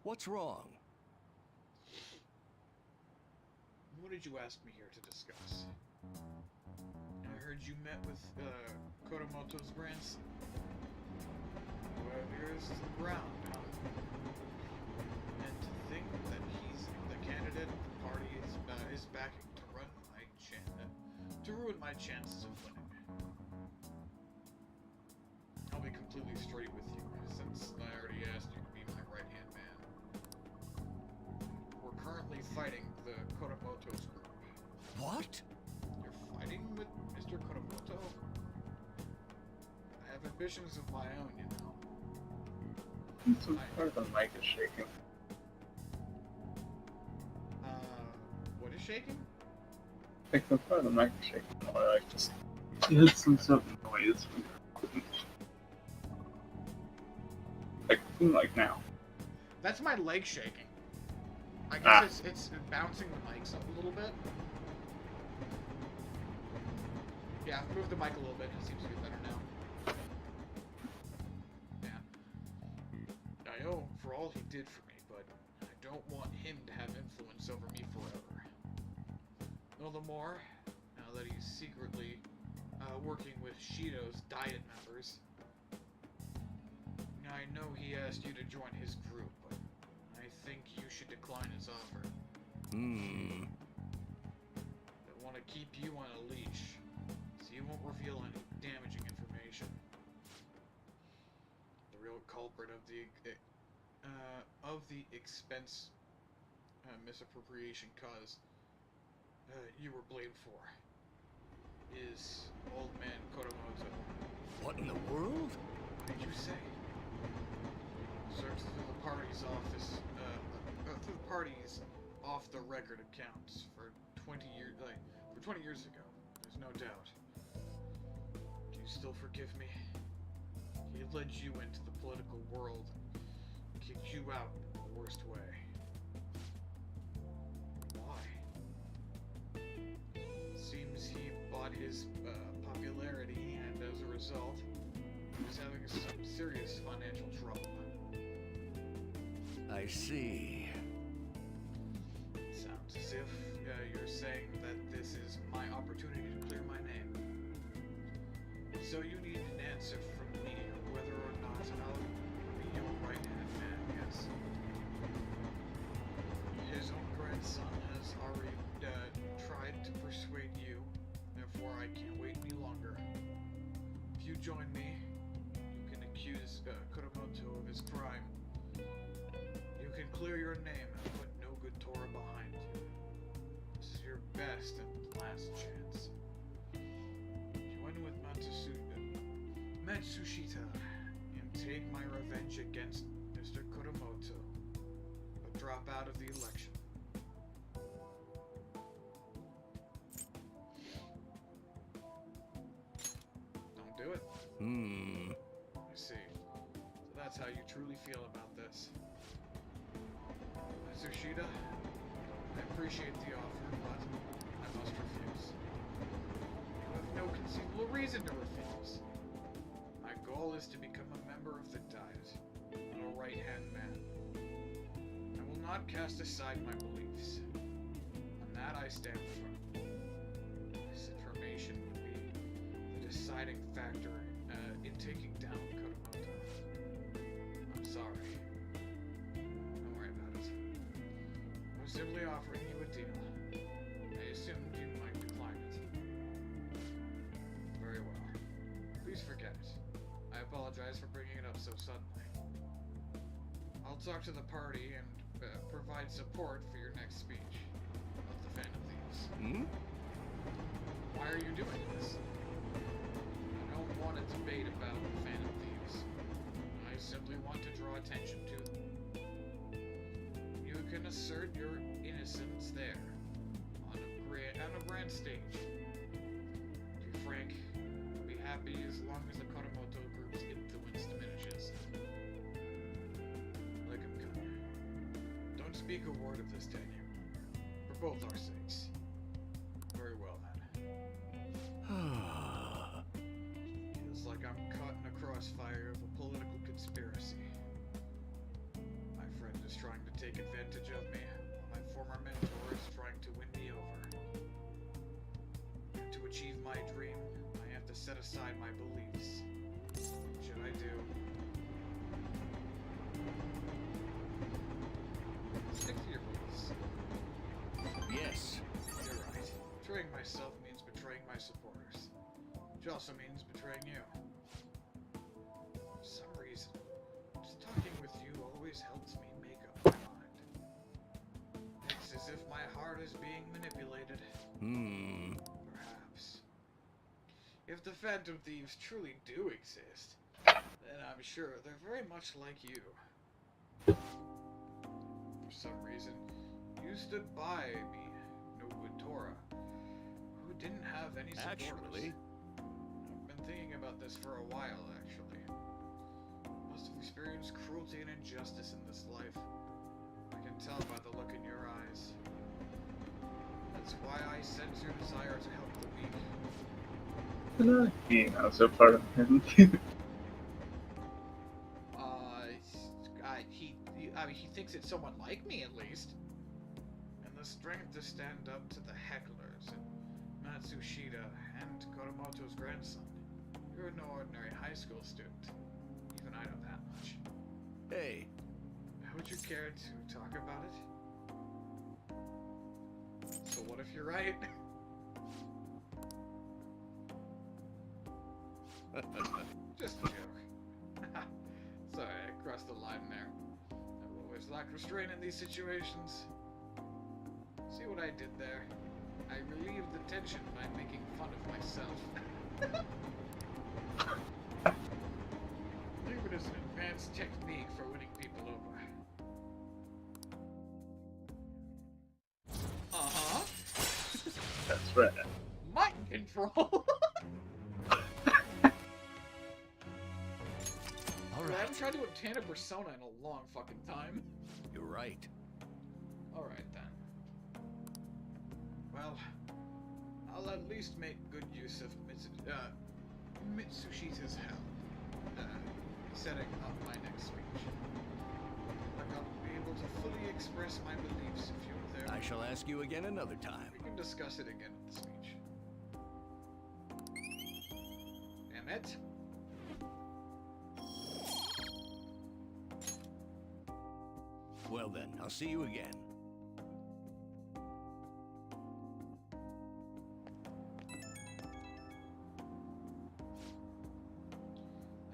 what's wrong? What did you ask me here to discuss? I heard you met with, Kodomoto's grandson. Well, here's the ground, huh? And to think that he's the candidate the party is backing to ruin my chances of winning. I'll be completely straight with you, since I already asked you to be my right-hand man. We're currently fighting the Kodomoto's group. What? You're fighting with Mr. Kodomoto? I have ambitions of my own, you know. Some part of the mic is shaking. What is shaking? Like some part of the mic is shaking, or like just you had some sort of noise. Like now. That's my leg shaking. I guess it's bouncing the mics up a little bit. Yeah, I've moved the mic a little bit. It seems to be better now. Yeah. I owe for all he did for me, but I don't want him to have influence over me forever. All the more, now that he's secretly working with Shido's Diet members. I know he asked you to join his group, but I think you should decline his offer. They want to keep you on a leash, so you won't reveal any damaging information. The real culprit of the expense misappropriation cause you were blamed for is Old Man Koromoto. What in the world? What did you say? Search through the party's office, through the party's off-the-record accounts for 20 years, for 20 years ago. There's no doubt. Do you still forgive me? He led you into the political world, kicked you out in the worst way. Why? Seems he bought his popularity, and as a result, he was having some serious financial trouble. I see. Sounds as if you're saying that this is my opportunity to clear my name. So you need an answer from me, whether or not I'll be your right-hand man, yes. His own grandson has already tried to persuade you, therefore I can't wait any longer. If you join me, you can accuse Koromoto of his crime. You can clear your name and put no good Torah behind you. This is your best and last chance. Join with Matsushita and take my revenge against Mr. Koromoto, but drop out of the election. Don't do it? I see. So that's how you truly feel about this. Matsushita, I appreciate the offer, but I must refuse. You have no conceivable reason to refuse. My goal is to become a member of the Diet, and a right-hand man. I will not cast aside my beliefs. On that I stand firm. This information would be the deciding factor in taking down Koromoto. I'm sorry. Don't worry about it. I'm simply offering you a deal. I assumed you might decline it. Very well. Please forget it. I apologize for bringing it up so suddenly. I'll talk to the party and provide support for your next speech about the Phantom Thieves. Why are you doing this? I don't want a debate about the Phantom Thieves. I simply want to draw attention to them. You can assert your innocence there, on a grand stage. To be frank, I'll be happy as long as the Koromoto group's influence diminishes. Legum-kun, don't speak a word of this to anyone, for both our sakes. Very well then. Feels like I'm caught in a crossfire of a political conspiracy. My friend is trying to take advantage of me. My former mentor is trying to win me over. To achieve my dream, I have to set aside my beliefs. What should I do? Stick to your beliefs. Yes. You're right. Betraying myself means betraying my supporters. Which also means betraying you. For some reason, just talking with you always helps me make up my mind. It's as if my heart is being manipulated. Perhaps. If the Phantom Thieves truly do exist, then I'm sure they're very much like you. For some reason, you stood by me, Nobu Tora, who didn't have any supporters. Actually, I've been thinking about this for a while, actually. Must have experienced cruelty and injustice in this life. I can tell by the look in your eyes. That's why I sense your desire to help the weak. You know, so part of him. He thinks it's someone like me, at least. And the strength to stand up to the hecklers and Matsushita and Koromoto's grandson. You're no ordinary high school student. Even I know that much. Hey. Would you care to talk about it? So what if you're right? Just a joke. Sorry, I crossed the line there. I've always lacked restraint in these situations. See what I did there? I relieved the tension by making fun of myself. Leave it as an advanced technique for winning people over. Uh-huh. That's right. Mind control! I haven't tried to obtain a persona in a long fucking time. You're right. Alright then. Well, I'll at least make good use of Mitsushita's help. Setting up my next speech. Like I'll be able to fully express my beliefs if you're there. I shall ask you again another time. We can discuss it again at the speech. Damn it. Well then, I'll see you again.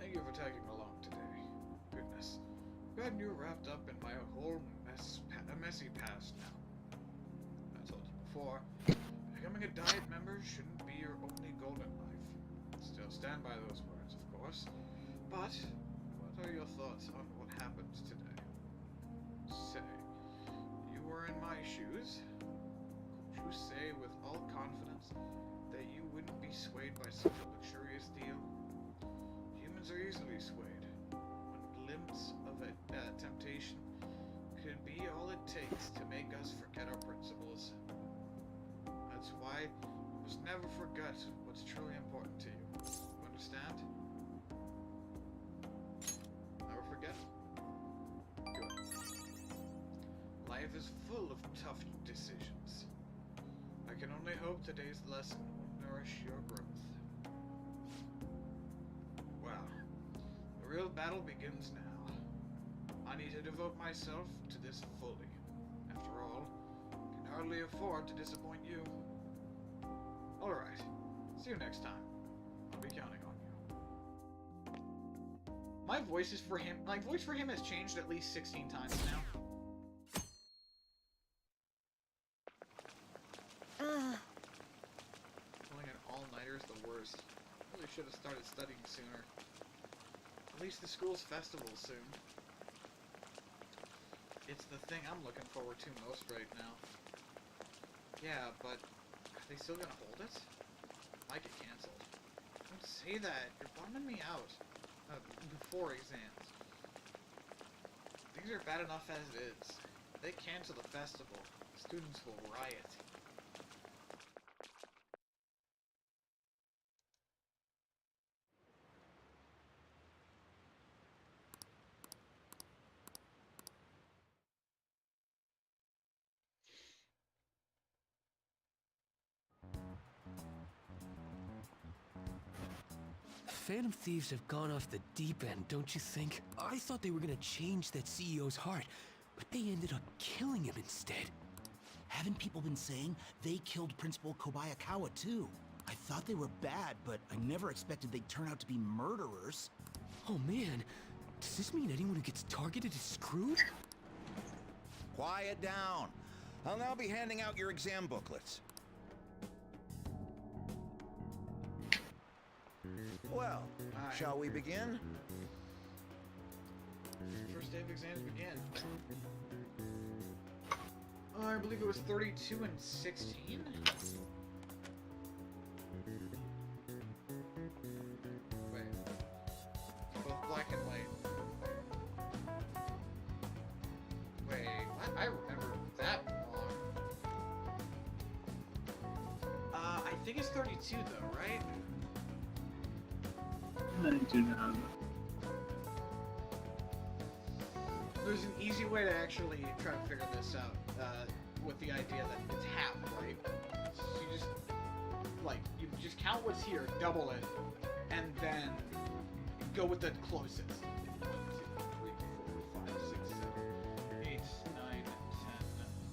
Thank you for tagging along today. Goodness. Glad you wrapped up in my whole messy past now. I told you before, becoming a Diet member shouldn't be your only goal in life. Still stand by those words, of course. But, what are your thoughts on what happened today? Say, you were in my shoes? Could you say with all confidence that you wouldn't be swayed by such a luxurious deal? Humans are easily swayed. One glimpse of a temptation could be all it takes to make us forget our principles. That's why you must never forget what's truly important to you. You understand? Never forget? Good. Life is full of tough decisions. I can only hope today's lesson will nourish your growth. Well, the real battle begins now. I need to devote myself to this fully. After all, I can hardly afford to disappoint you. Alright, see you next time. I'll be counting on you. My voice for him has changed at least 16 times now. Pulling an all-nighter is the worst. Really should have started studying sooner. At least the school's festival soon. It's the thing I'm looking forward to most right now. Yeah, but are they still gonna hold it? Might get cancelled. Don't say that. You're bumming me out. Before exams. Things are bad enough as it is. If they cancel the festival, students will riot. Phantom Thieves have gone off the deep end, don't you think? I thought they were gonna change that CEO's heart, but they ended up killing him instead. Haven't people been saying they killed Principal Kobayakawa too? I thought they were bad, but I never expected they'd turn out to be murderers. Oh man, does this mean anyone who gets targeted is screwed? Quiet down. I'll now be handing out your exam booklets. Well, shall we begin? First day of exams begin. I believe it was 32 and 16? Wait. Both black and white. Wait, what? I remember that wrong. I think it's 32 though, right? I do not. There's an easy way to actually try to figure this out, with the idea that it's half, right? So you just count what's here, double it, and then go with the closest. 1, 2, 3, 4, 5, 6, 7, 8, 9, 10,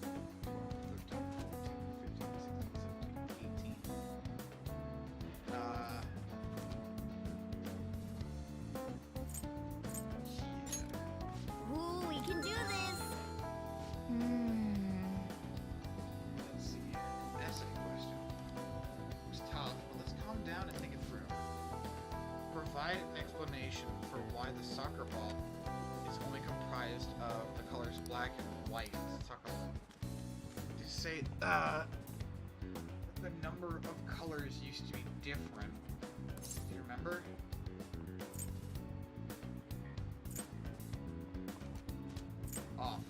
13, 14, 15, 16, 17, 18. Ooh, we can do this! Let's see here. Essay question. It was tough, but let's calm down and think it through. Provide an explanation for why the soccer ball is only comprised of the colors black and white. Let's talk about it. Just say, the number of colors used to be different. Do you remember? Off.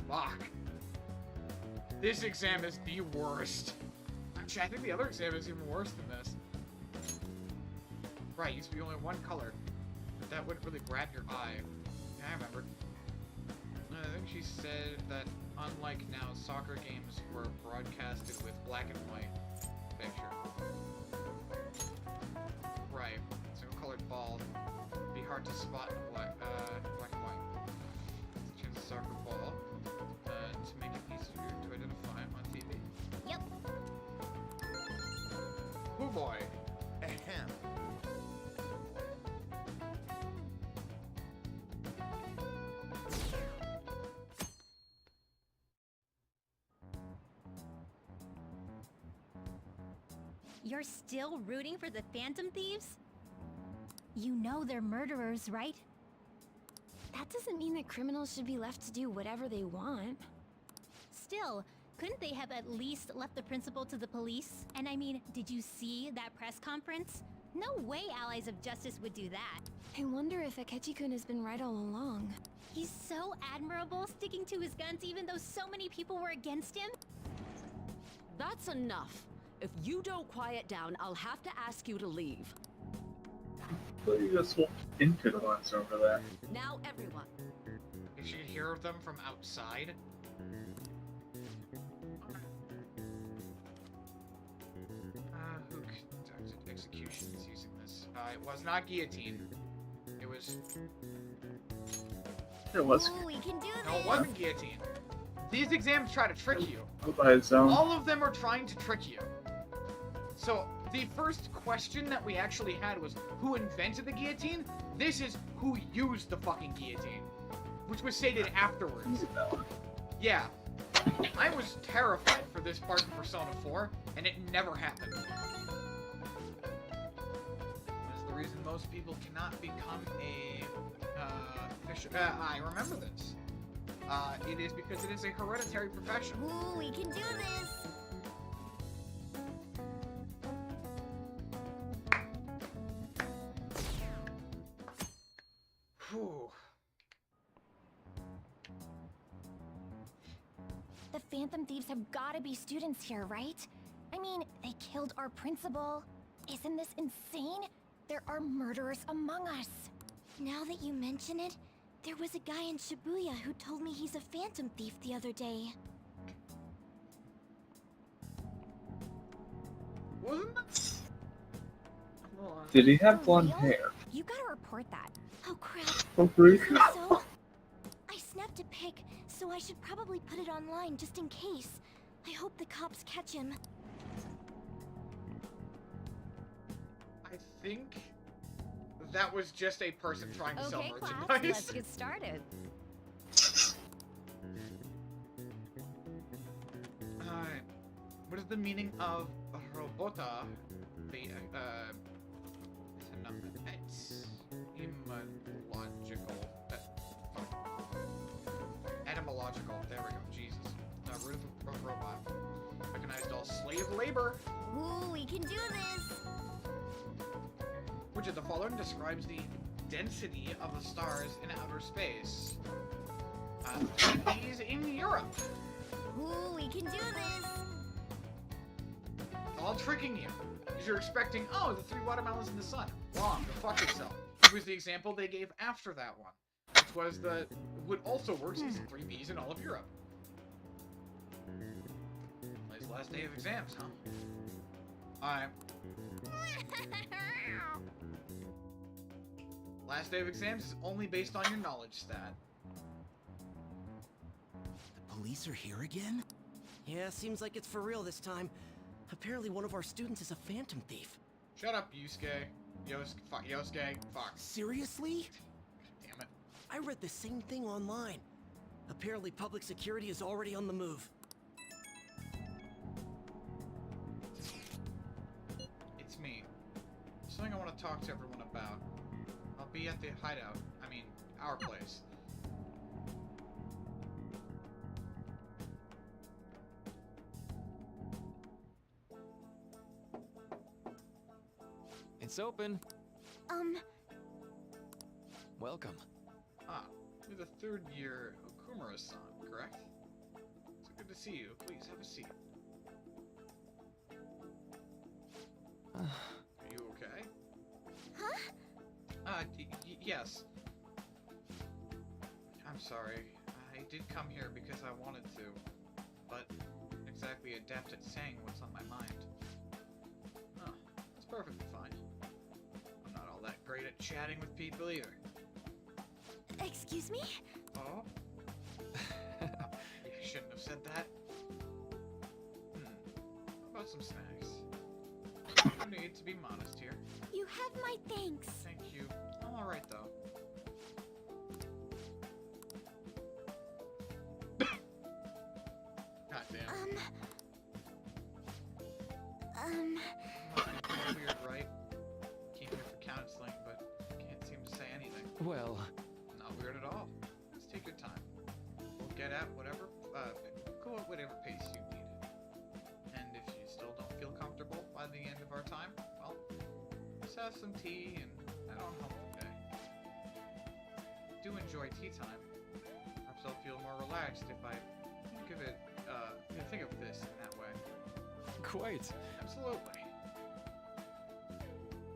Fuck. This exam is the worst. Actually, I think the other exam is even worse than this. Right, used to be only one color, but that wouldn't really grab your eye. Yeah, I remember. I think she said that unlike now, soccer games were broadcasted with black and white picture. Right, single colored ball. It'd be hard to spot in black and white. Let's change the soccer ball to make it easier to identify on TV. Yep. Oh boy. Ahem. You're still rooting for the Phantom Thieves? You know they're murderers, right? That doesn't mean that criminals should be left to do whatever they want. Still, couldn't they have at least left the principal to the police? And I mean, did you see that press conference? No way Allies of Justice would do that. I wonder if Akechi-kun has been right all along. He's so admirable, sticking to his guns even though so many people were against him. That's enough. If you don't quiet down, I'll have to ask you to leave. But you just walked into the ones over there. Now, everyone. Did you hear them from outside? Who conducted executions using this? It was not guillotine. It was... It was. Ooh, we can do this! No, it wasn't guillotine. These exams try to trick you. By its own. All of them are trying to trick you. So, the first question that we actually had was, who invented the guillotine? This is who used the fucking guillotine. Which was stated afterwards. Yeah. I was terrified for this part in Persona 4, and it never happened. That's the reason most people cannot become a, fisher. I remember this. It is because it is a hereditary profession. Ooh, we can do this! Whew. The Phantom Thieves have gotta be students here, right? I mean, they killed our principal. Isn't this insane? There are murderers among us. Now that you mention it, there was a guy in Shibuya who told me he's a Phantom Thief the other day. Wasn't that? Did he have blonde hair? You gotta report that. Oh crap. Oh, really? So, I snapped a pic, so I should probably put it online just in case. I hope the cops catch him. I think that was just a person trying to sell Okay, class, merchandise. let's get started. What is the meaning of robota? The etymological. There we go. Jesus. Root of robot. Recognized all slave labor. Ooh, we can do this! Which of the following describes the density of the stars in outer space? These in Europe. Ooh, we can do this! All tricking you. Because you're expecting, oh, the 3 watermelons in the sun. Wrong. Go fuck yourself. It was the example they gave after that one, which was the would also work season 3 Bs in all of Europe. It's the last day of exams, huh? Alright. Last day of exams is only based on your knowledge stat. The police are here again? Yeah, seems like it's for real this time. Apparently one of our students is a phantom thief. Shut up, Yusuke. Yosuke. Fuck. Seriously? Damn it. I read the same thing online. Apparently public security is already on the move. It's me. Something I want to talk to everyone about. I'll be at the hideout. I mean, our place. It's open. Welcome. Ah, you're the third year Okumura-san, correct? So good to see you. Please, have a seat. Are you okay? Huh? Yes. I'm sorry. I did come here because I wanted to, but exactly adept at saying what's on my mind. Oh, that's perfectly fine. I'm not all that great at chatting with people either. Excuse me? Oh? You shouldn't have said that. How about some snacks? No need to be modest here. You have my thanks. Thank you. I'm alright though. God damn. Weird, right? Came here for counseling, but can't seem to say anything. Well, not weird at all. Just take your time. We'll get at whatever, go at whatever pace you need. And if you still don't feel comfortable by the end of our time, well, just have some tea and head on home for the day. Do enjoy tea time. Perhaps I'll feel more relaxed if I think of this in that way. quite. Absolutely.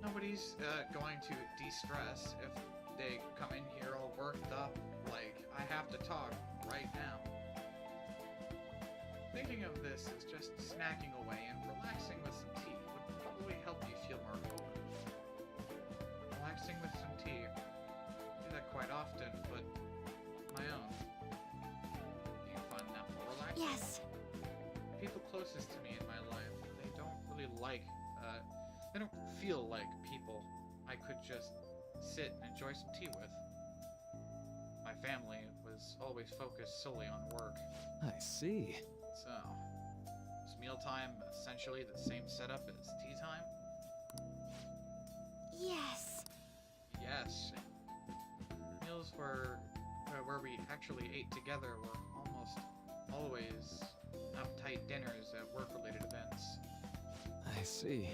Nobody's going to de-stress if they come in here all worked up, like, I have to talk right now. Thinking of this as just snacking away and relaxing with some tea would probably help you feel more open. Relaxing with some tea. I do that quite often, but my own. Do you find that more relaxing? Yes. People closest to me in my life, they don't really like, they don't feel like people I could just sit and enjoy some tea with. My family was always focused solely on work. I see. So, is mealtime essentially the same setup as tea time? Yes. Yes. Meals where we actually ate together were almost always uptight dinners at work-related events. I see.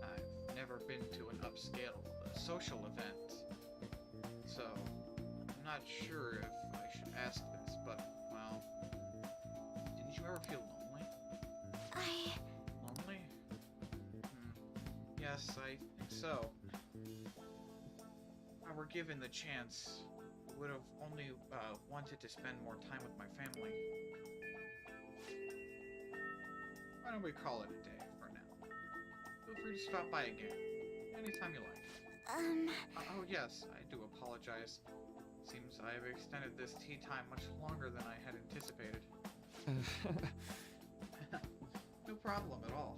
I've never been to an upscale social event, so I'm not sure if I should ask this, but, well, didn't you ever feel lonely? Lonely? Yes, I think so. If I were given the chance, I would have only wanted to spend more time with my family. Why don't we call it a day for now? Feel free to stop by again, anytime you like. Oh yes, I do apologize. Seems I have extended this tea time much longer than I had anticipated. No problem at all.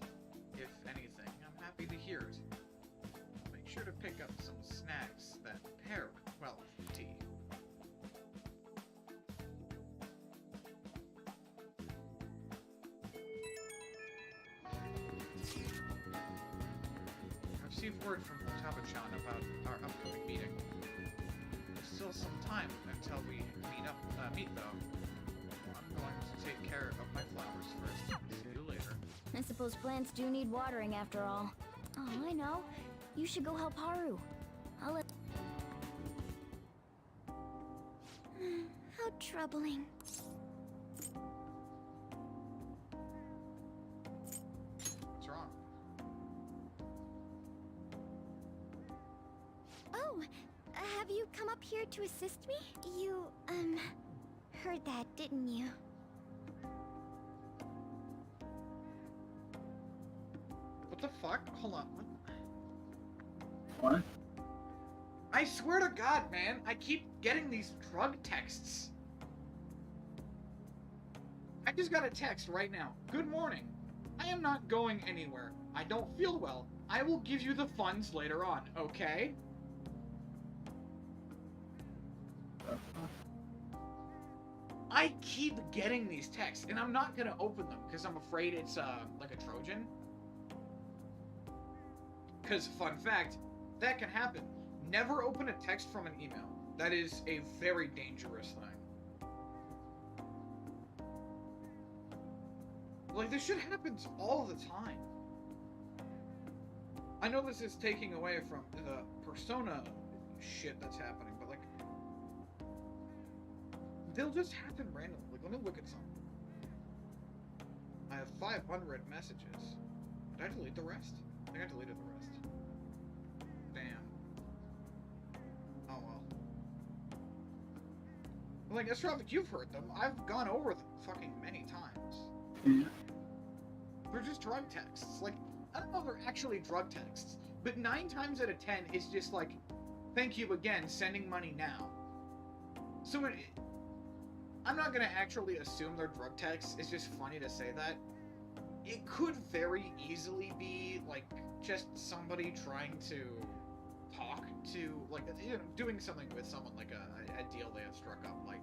If anything, I'm happy to hear it. Make sure to pick up some snacks that pair well with tea. I've received word from Futaba-chan about our upcoming meeting. There's still some time until we meet though. I'm going to take care of my flowers first. See you later. I suppose plants do need watering after all. Oh, I know. You should go help Haru. I'll let... How troubling. What's wrong? Have you come up here to assist me? You, heard that, didn't you? What the fuck? Hold on. What? I swear to God, man, I keep getting these drug texts. I just got a text right now. Good morning. I am not going anywhere. I don't feel well. I will give you the funds later on, okay? I keep getting these texts, and I'm not gonna open them because I'm afraid it's like a Trojan. Because, fun fact, that can happen. Never open a text from an email. That is a very dangerous thing. Like, this shit happens all the time. I know this is taking away from the Persona shit that's happening, but, like, they'll just happen randomly. Like, let me look at something. I have 500 messages. Did I delete the rest? I think I deleted the rest. Damn. Oh well. Well, I guess, Traffic, you've heard them. I've gone over them fucking many times. Yeah. They're just drug texts. Like, I don't know if they're actually drug texts, but 9 times out of 10, it's just like, thank you again, sending money now. So I'm not gonna actually assume they're drug texts. It's just funny to say that. It could very easily be, like, just somebody trying to talk to, like, you know, doing something with someone, like a deal they have struck up, like,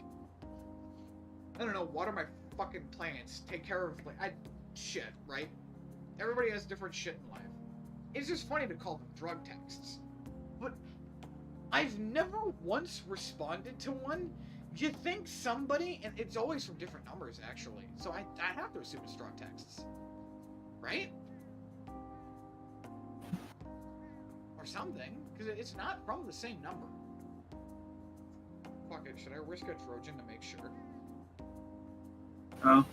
I don't know, what are my fucking plans? Take care of, like, shit, right? Everybody has different shit in life. It's just funny to call them drug texts. But I've never once responded to one. You think somebody, and it's always from different numbers, actually, so I have to assume it's drug texts. Right? Or something, because it's not from the same number. Fuck it, should I risk a Trojan to make sure? Oh.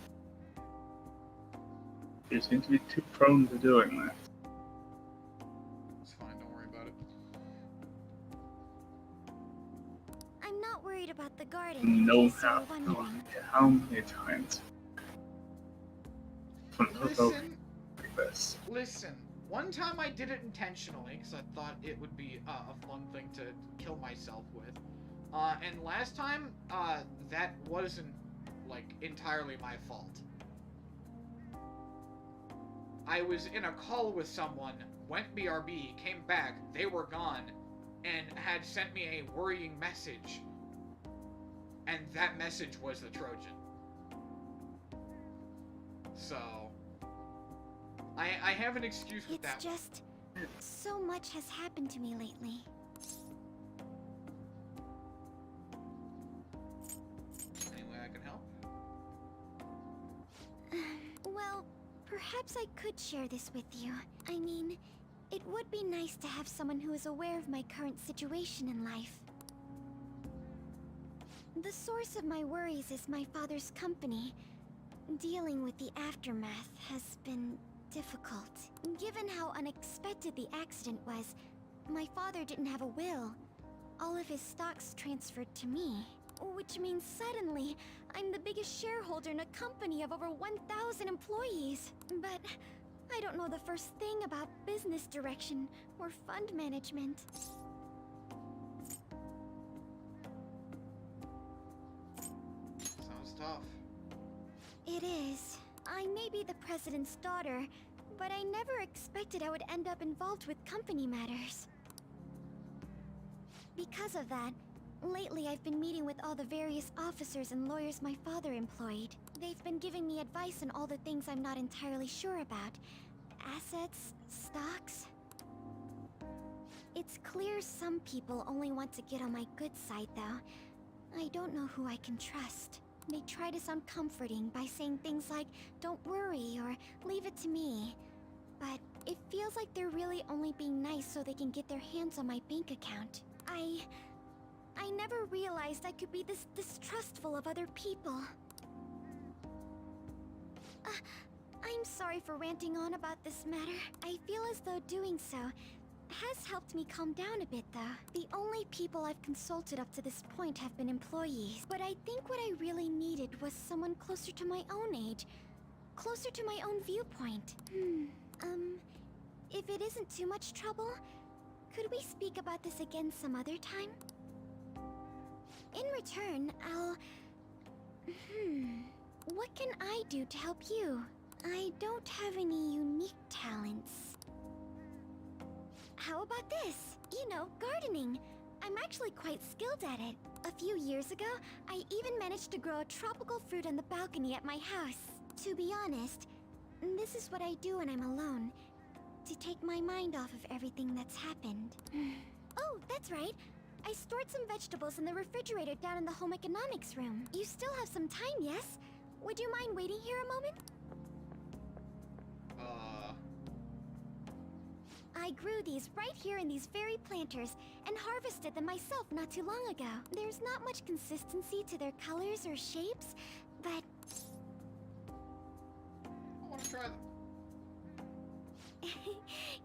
You seem to be too prone to doing that. It's fine, don't worry about it. I'm not worried about the garden. No in case you were how wondering. how many times from Listen, like this. Listen, one time I did it intentionally, because I thought it would be a fun thing to kill myself with. And last time, that wasn't, like, entirely my fault. I was in a call with someone, went BRB, came back, they were gone, and had sent me a worrying message. And that message was the Trojan. So, I have an excuse with that. It's just so much has happened to me lately. Any way I can help? Well, perhaps I could share this with you. I mean, it would be nice to have someone who is aware of my current situation in life. The source of my worries is my father's company. Dealing with the aftermath has been difficult. Given how unexpected the accident was, my father didn't have a will. All of his stocks transferred to me. Which means suddenly, I'm the biggest shareholder in a company of over 1,000 employees. But I don't know the first thing about business direction or fund management. Sounds tough. It is. I may be the president's daughter, but I never expected I would end up involved with company matters. Because of that, lately I've been meeting with all the various officers and lawyers my father employed. They've been giving me advice on all the things I'm not entirely sure about. Assets, stocks. It's clear some people only want to get on my good side, though. I don't know who I can trust. They try to sound comforting by saying things like, "Don't worry," or "Leave it to me." But it feels like they're really only being nice so they can get their hands on my bank account. I never realized I could be this distrustful of other people. I'm sorry for ranting on about this matter. I feel as though doing so has helped me calm down a bit, though. The only people I've consulted up to this point have been employees. But I think what I really needed was someone closer to my own age. Closer to my own viewpoint. If it isn't too much trouble, could we speak about this again some other time? In return, what can I do to help you? I don't have any unique talents. How about this? You know, gardening. I'm actually quite skilled at it. A few years ago, I even managed to grow a tropical fruit on the balcony at my house. To be honest, this is what I do when I'm alone. To take my mind off of everything that's happened. Oh, that's right. I stored some vegetables in the refrigerator down in the home economics room. You still have some time, yes? Would you mind waiting here a moment? I grew these right here in these very planters and harvested them myself not too long ago. There's not much consistency to their colors or shapes, but... I want to try them.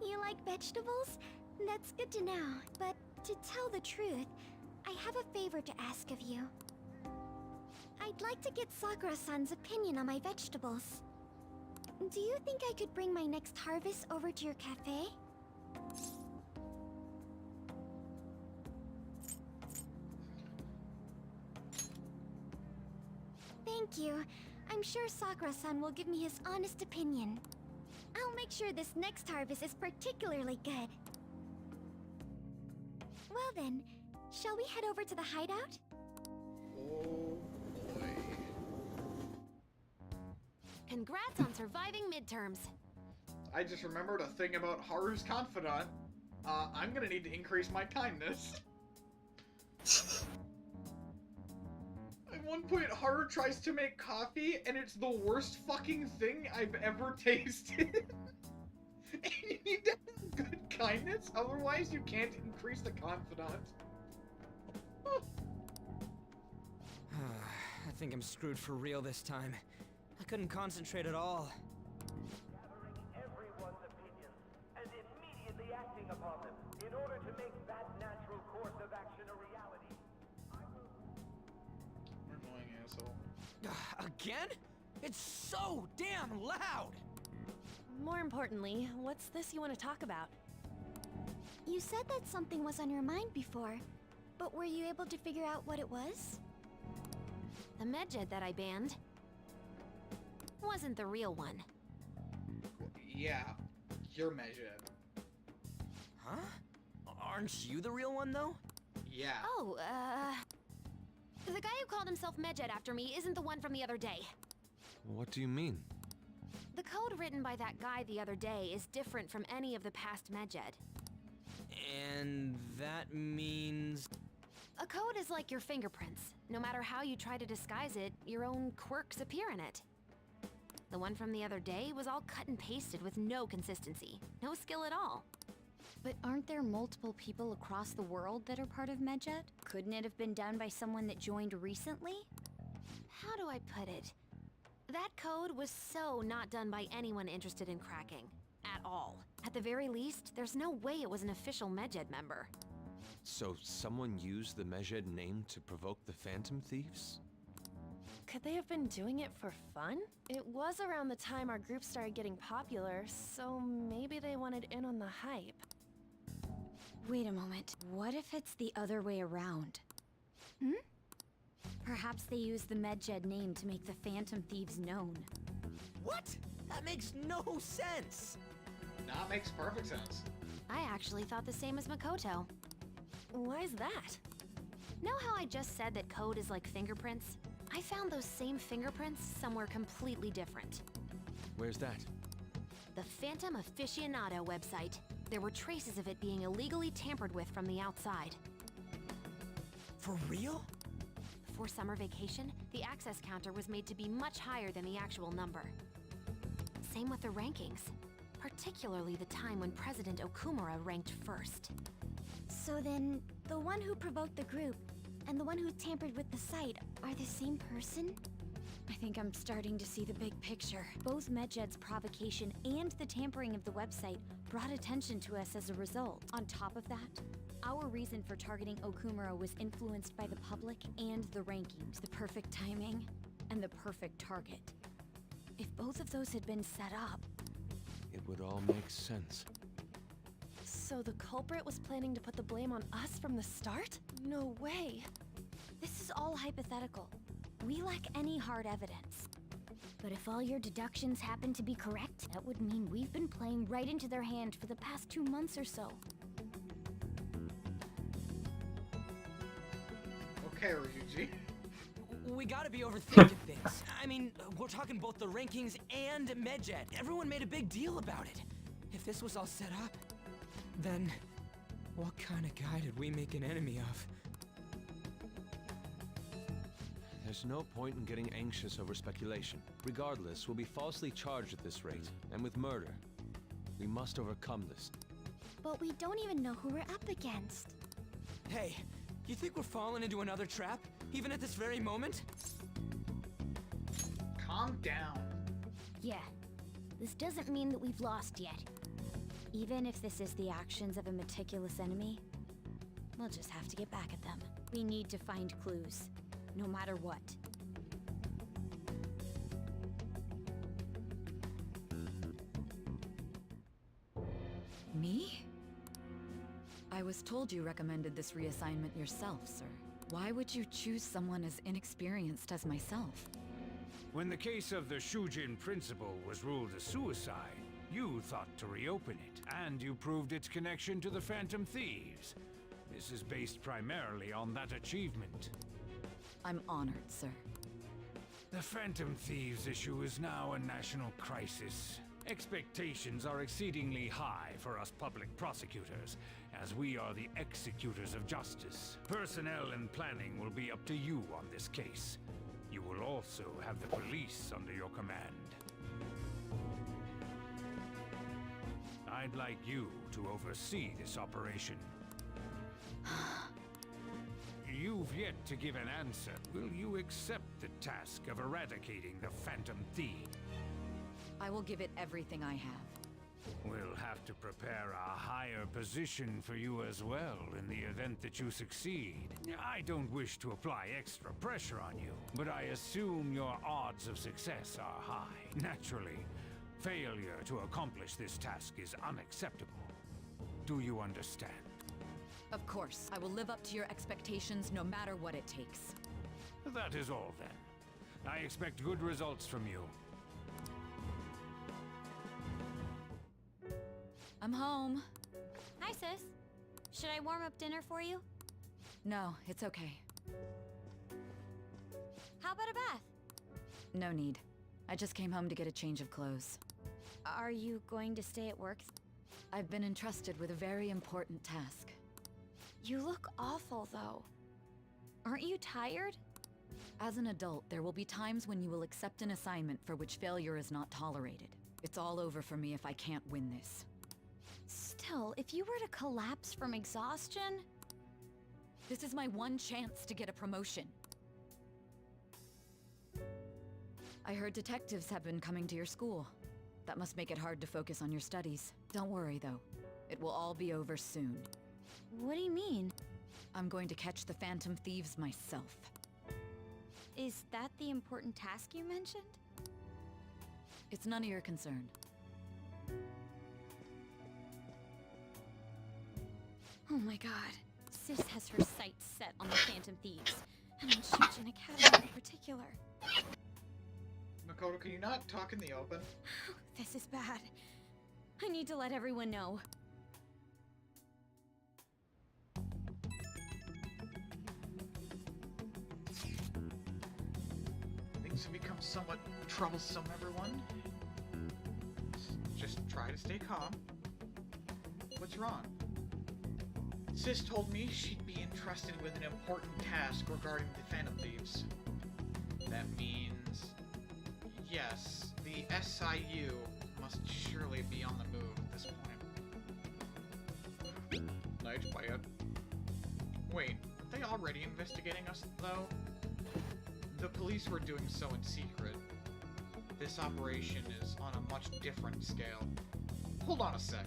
You like vegetables? That's good to know, but to tell the truth, I have a favor to ask of you. I'd like to get Sakura-san's opinion on my vegetables. Do you think I could bring my next harvest over to your cafe? Thank you. I'm sure Sakura-san will give me his honest opinion. I'll make sure this next harvest is particularly good. Well then, shall we head over to the hideout? Oh boy. Congrats on surviving midterms. I just remembered a thing about Haru's confidant. I'm gonna need to increase my kindness. At one point, Haru tries to make coffee, and it's the worst fucking thing I've ever tasted. And you need to have good kindness, otherwise you can't increase the confidant. I think I'm screwed for real this time. I couldn't concentrate at all. Gathering everyone's opinions and immediately acting upon them in order to make that natural course of action a reality. Annoying asshole. Again? It's so damn loud! More importantly, what's this you want to talk about? You said that something was on your mind before, but were you able to figure out what it was? The medjed that I banned wasn't the real one. Yeah, you're measured. Huh? Aren't you the real one, though? Yeah. Oh, the guy who called himself Medjed after me isn't the one from the other day. What do you mean? The code written by that guy the other day is different from any of the past Medjed. And that means... A code is like your fingerprints. No matter how you try to disguise it, your own quirks appear in it. The one from the other day was all cut and pasted with no consistency. No skill at all. But aren't there multiple people across the world that are part of Medjed? Couldn't it have been done by someone that joined recently? How do I put it? That code was so not done by anyone interested in cracking. At all. At the very least, there's no way it was an official Medjed member. So someone used the Medjed name to provoke the Phantom Thieves? Could they have been doing it for fun? It was around the time our group started getting popular, so maybe they wanted in on the hype. Wait a moment. What if it's the other way around? Perhaps they used the Medjed name to make the Phantom Thieves known. What? That makes no sense! That makes perfect sense. I actually thought the same as Makoto. Why's that? Know how I just said that code is like fingerprints? I found those same fingerprints somewhere completely different. Where's that? The Phantom Aficionado website. There were traces of it being illegally tampered with from the outside. For real? For summer vacation, the access counter was made to be much higher than the actual number. Same with the rankings. Particularly the time when President Okumura ranked first. So then, the one who provoked the group and the one who tampered with the site are the same person? I think I'm starting to see the big picture. Both Medjed's provocation and the tampering of the website brought attention to us as a result. On top of that, our reason for targeting Okumura was influenced by the public and the rankings. The perfect timing and the perfect target. If both of those had been set up... It would all make sense. So the culprit was planning to put the blame on us from the start? No way. This is all hypothetical. We lack any hard evidence. But if all your deductions happen to be correct, that would mean we've been playing right into their hand for the past 2 months or so. Okay, Ryuji. We gotta be overthinking things. I mean, we're talking both the rankings and Medjet. Everyone made a big deal about it. If this was all set up, then what kind of guy did we make an enemy of? There's no point in getting anxious over speculation. Regardless, we'll be falsely charged at this rate, and with murder. We must overcome this. But we don't even know who we're up against. Hey, you think we're falling into another trap, even at this very moment? Calm down. Yeah, this doesn't mean that we've lost yet. Even if this is the actions of a meticulous enemy, we'll just have to get back at them. We need to find clues, no matter what. Me? I was told you recommended this reassignment yourself, sir. Why would you choose someone as inexperienced as myself? When the case of the Shujin principal was ruled a suicide, you thought to reopen it, and you proved its connection to the Phantom Thieves. This is based primarily on that achievement. I'm honored, sir. The Phantom Thieves issue is now a national crisis. Expectations are exceedingly high for us public prosecutors, as we are the executors of justice. Personnel and planning will be up to you on this case. You will also have the police under your command. I'd like you to oversee this operation. You've yet to give an answer. Will you accept the task of eradicating the Phantom Thief? I will give it everything I have. We'll have to prepare a higher position for you as well in the event that you succeed. I don't wish to apply extra pressure on you, but I assume your odds of success are high. Naturally, failure to accomplish this task is unacceptable. Do you understand? Of course, I will live up to your expectations no matter what it takes. That is all then. I expect good results from you. I'm home. Hi, sis. Should I warm up dinner for you? No, it's okay. How about a bath? No need. I just came home to get a change of clothes. Are you going to stay at work? I've been entrusted with a very important task. You look awful, though. Aren't you tired? As an adult, there will be times when you will accept an assignment for which failure is not tolerated. It's all over for me if I can't win this. Still, if you were to collapse from exhaustion... This is my one chance to get a promotion. I heard detectives have been coming to your school. That must make it hard to focus on your studies. Don't worry, though. It will all be over soon. What do you mean? I'm going to catch the Phantom Thieves myself. Is that the important task you mentioned? It's none of your concern. Oh my god. Sis has her sights set on the Phantom Thieves, and on Shujin Academy in particular. Makoto, can you not talk in the open? This is bad. I need to let everyone know. Things have become somewhat troublesome, everyone. Just try to stay calm. What's wrong? Sis told me she'd be entrusted with an important task regarding the Phantom Thieves. That means... yes, the SIU must surely be on the move at this point. Night, quiet. Wait, aren't they already investigating us, though? The police were doing so in secret. This operation is on a much different scale. Hold on a sec.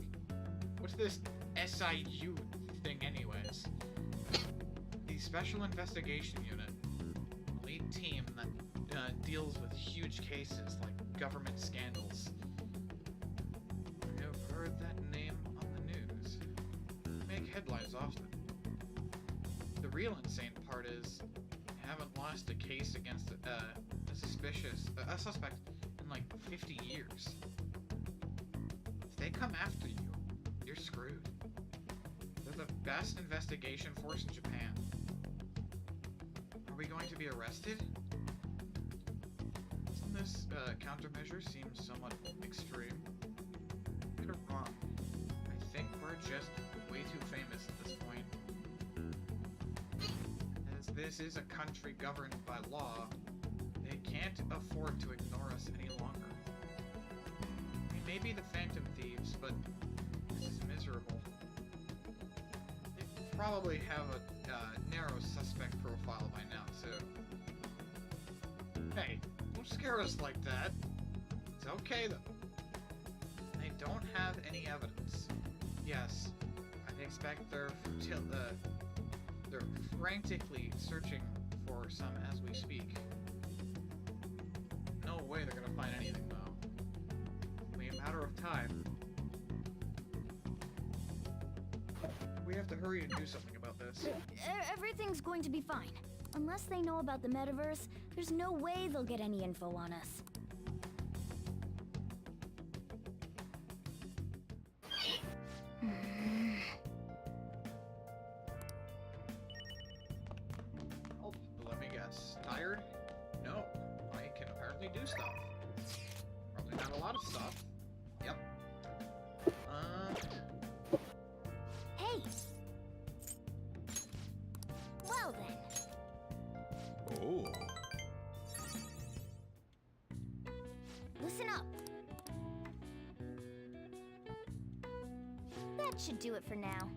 What's this SIU thing anyways? The Special Investigation Unit. Elite team that deals with huge cases like government scandals. I've heard that name on the news. They make headlines often. The real insane part is, I haven't lost a case against a suspect in like 50 years. If they come after you, you're screwed. They're the best investigation force in Japan. Are we going to be arrested? Doesn't this countermeasure seem somewhat extreme? Right or wrong? I think we're just way too famous at this point. As this is a country governed by law, they can't afford to ignore us any longer. We may be the Phantom Thieves, but this is miserable. They probably have a narrow suspect profile by now, too. Hey, don't scare us like that. It's okay, though. They don't have any evidence. Yes, I expect they're frantically searching for some as we speak. No way they're gonna find anything, though. Only a matter of time. We have to hurry and do something about this. Everything's going to be fine. Unless they know about the metaverse, there's no way they'll get any info on us. Oh, let me guess. Tired? No. I can apparently do stuff. Probably not a lot of stuff. Yep. Hey! Well then. Oh. Listen up. That should do it for now.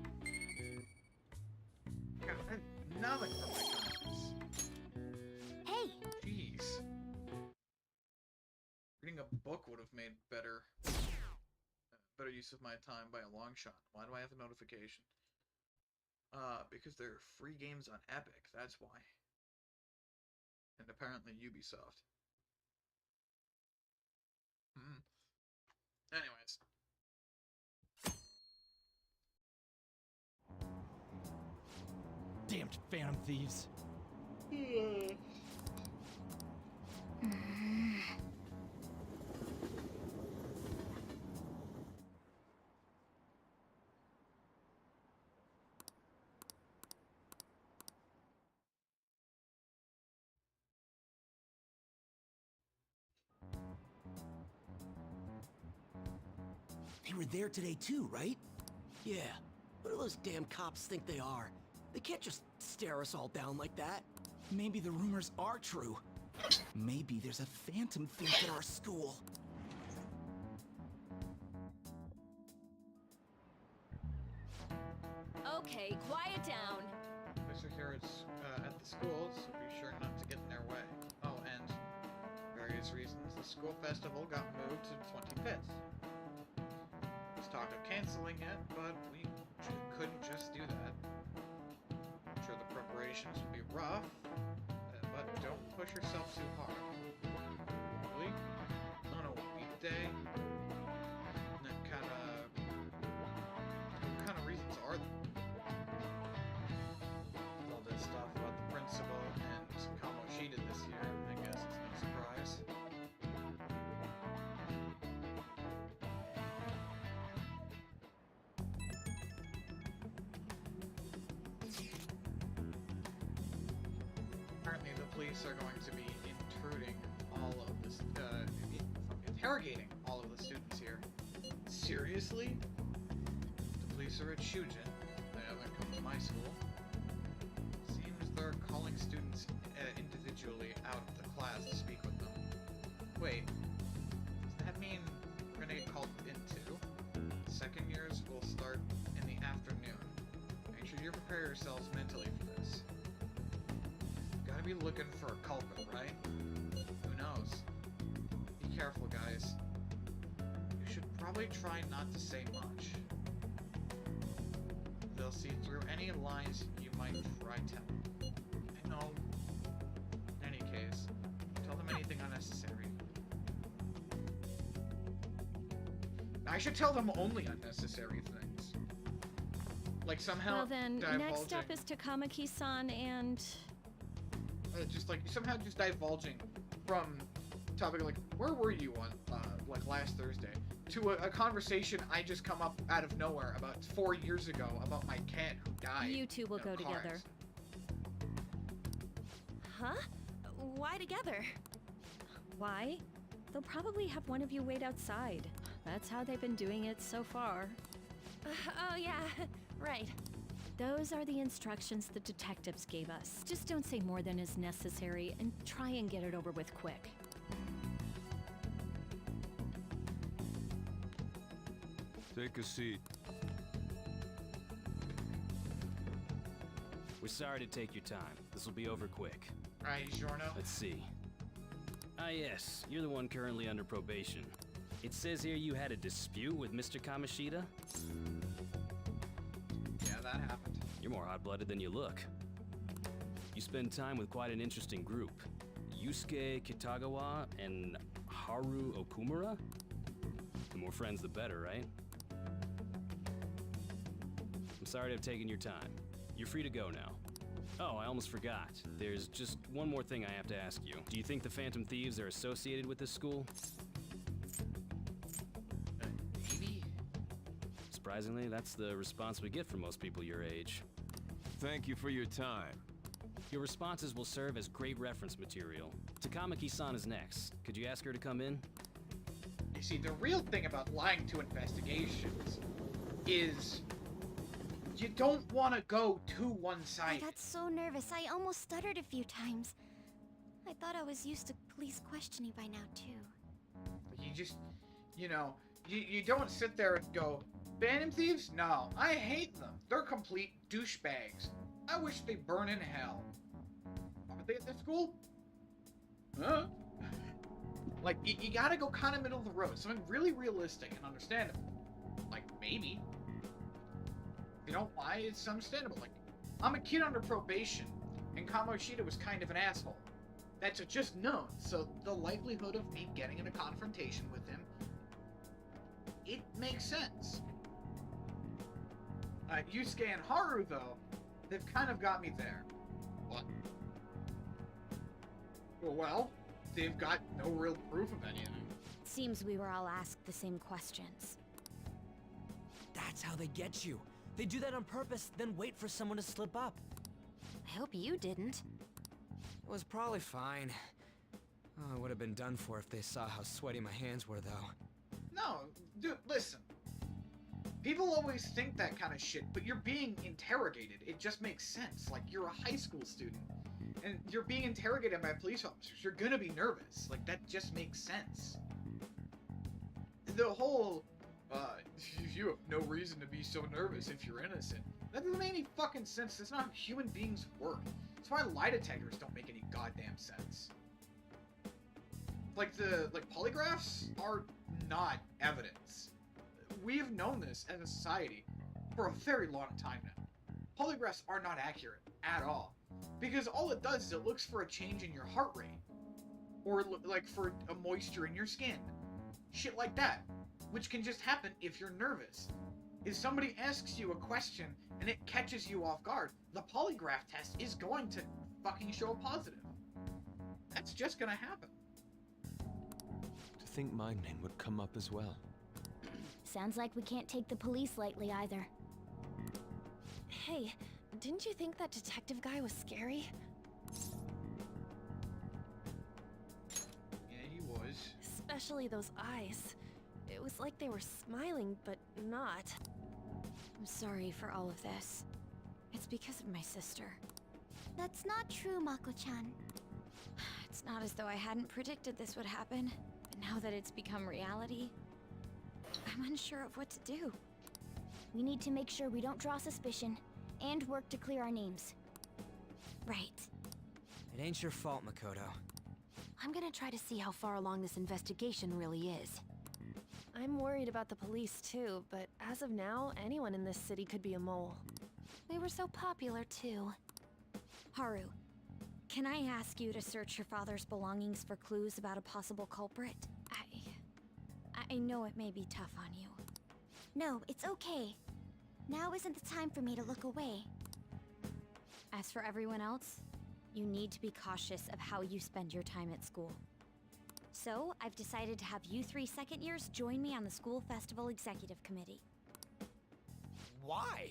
God, I have nothing for my conscience. Hey! Jeez. Reading a book would have made better use of my time by a long shot. Why do I have a notification? Because they're free games on Epic, that's why. And apparently Ubisoft. Anyways. Damned Phantom Thieves. They were there today too, right? Yeah. What do those damn cops think they are? They can't just stare us all down like that. Maybe the rumors are true. Maybe there's a phantom thief at our school. Okay, quiet down. Professor Herod's at the school, so be sure not to get in their way. Oh, and various reasons, the school festival got moved to the 25th. There's talk of canceling it, but we couldn't just do that. I'm sure the preparations will be rough, but don't push yourself too hard. Really? On a weekday? What kind of reasons are there? All this stuff about the principal and how much she did this year, I guess it's no surprise. Apparently the police are going to be intruding all of this, interrogating all of the students here. Seriously? The police are at Shujin. They haven't come to my school. Seems they're calling students individually out of the class to speak with them. Wait, does that mean we're gonna get called in too? Second years will start in the afternoon. Make sure you prepare yourselves mentally for this. Gotta be looking for a culprit, right? Who knows? Be careful, guys. You should probably try not to say much. they'll see through any lies you might try telling. I know. In any case, tell them anything unnecessary. I should tell them only unnecessary things. Like somehow Well then, divulging... next up is Takamaki-san and... just like somehow just divulging from topic like, where were you on like last Thursday, to a conversation I just come up out of nowhere about 4 years ago about my cat who died. You two will in a go car together. accident. Huh? Why together? Why? They'll probably have one of you wait outside. That's how they've been doing it so far. Oh yeah, right. Those are the instructions the detectives gave us. Just don't say more than is necessary and try and get it over with quick. Take a seat. We're sorry to take your time. This will be over quick. Right, Giorno? Let's see. Ah yes, you're the one currently under probation. It says here you had a dispute with Mr. Kamoshida? Yeah, that happened. You're more hot-blooded than you look. You spend time with quite an interesting group. Yusuke Kitagawa and Haru Okumura? The more friends, the better, right? I'm sorry to have taken your time. You're free to go now. Oh, I almost forgot. There's just one more thing I have to ask you. Do you think the Phantom Thieves are associated with this school? Maybe? Surprisingly, that's the response we get from most people your age. Thank you for your time. Your responses will serve as great reference material. Takamaki-san is next. Could you ask her to come in? You see, the real thing about lying to investigations is you don't want to go too I one-sided. got so nervous, I almost stuttered a few times. I thought I was used to police questioning by now, too. You just, you know, you don't sit there and go, Phantom Thieves? No, I hate them. They're complete douchebags. I wish they burn in hell. Are they at this school? Huh? Like, you gotta go kind of middle of the road. Something really realistic and understandable. Like, maybe. You know why? It's understandable. Like, I'm a kid under probation, and Kamoshida was kind of an asshole. That's just known, so the likelihood of me getting in a confrontation with him, it makes sense. Yusuke and Haru, though, they've kind of got me there. What? Well, they've got no real proof of anything. Seems we were all asked the same questions. That's how they get you. They do that on purpose, then wait for someone to slip up. I hope you didn't. It was probably fine. Oh, it would have been done for if they saw how sweaty my hands were, though. No, dude, listen. People always think that kind of shit, but you're being interrogated. It just makes sense. Like, you're a high school student, and you're being interrogated by police officers. You're gonna be nervous. Like, that just makes sense. The whole, you have no reason to be so nervous if you're innocent. That doesn't make any fucking sense. That's not how human beings work. That's why lie detectors don't make any goddamn sense. Like, polygraphs are not evidence. We have known this as a society for a very long time now. Polygraphs are not accurate at all. Because all it does is it looks for a change in your heart rate. Or, like, for a moisture in your skin. Shit like that. Which can just happen if you're nervous. If somebody asks you a question and it catches you off guard, the polygraph test is going to fucking show a positive. That's just gonna happen. To think my name would come up as well. Sounds like we can't take the police lightly either. Hey, didn't you think that detective guy was scary? Yeah, he was. Especially those eyes. It was like they were smiling, but not. I'm sorry for all of this. It's because of my sister. That's not true, Mako-chan. It's not as though I hadn't predicted this would happen, but now that it's become reality, I'm unsure of what to do. We need to make sure we don't draw suspicion, and work to clear our names. Right. It ain't your fault, Makoto. I'm gonna try to see how far along this investigation really is. I'm worried about the police too, but as of now, anyone in this city could be a mole. They were so popular, too. Haru, can I ask you to search your father's belongings for clues about a possible culprit? I know it may be tough on you. No, it's okay. Now isn't the time for me to look away. As for everyone else, you need to be cautious of how you spend your time at school. So, I've decided to have you 3 second years join me on the school festival executive committee. Why?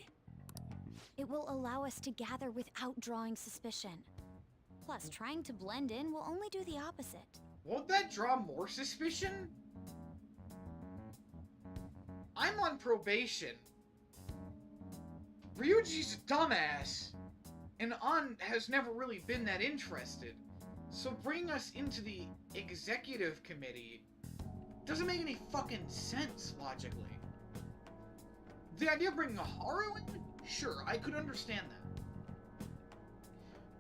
It will allow us to gather without drawing suspicion. Plus, trying to blend in will only do the opposite. Won't that draw more suspicion? I'm on probation. Ryuji's a dumbass. And An has never really been that interested. So bringing us into the executive committee doesn't make any fucking sense, logically. The idea of bringing a Haru in? Sure, I could understand that.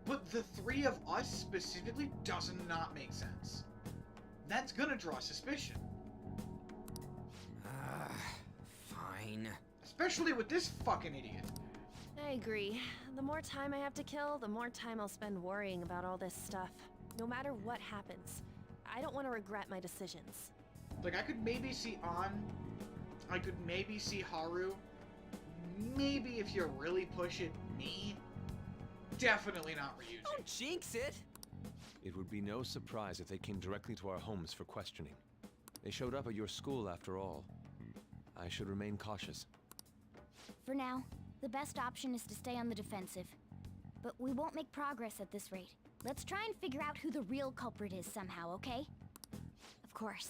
But the three of us specifically does not make sense. That's gonna draw suspicion. Fine. Especially with this fucking idiot. I agree. The more time I have to kill, the more time I'll spend worrying about all this stuff. No matter what happens, I don't want to regret my decisions. Like, I could maybe see An. I could maybe see Haru. Maybe if you really push it, me. Definitely not Ryuji. Don't jinx it! It would be no surprise if they came directly to our homes for questioning. They showed up at your school after all. I should remain cautious. For now, the best option is to stay on the defensive. But we won't make progress at this rate. Let's try and figure out who the real culprit is somehow, okay? Of course.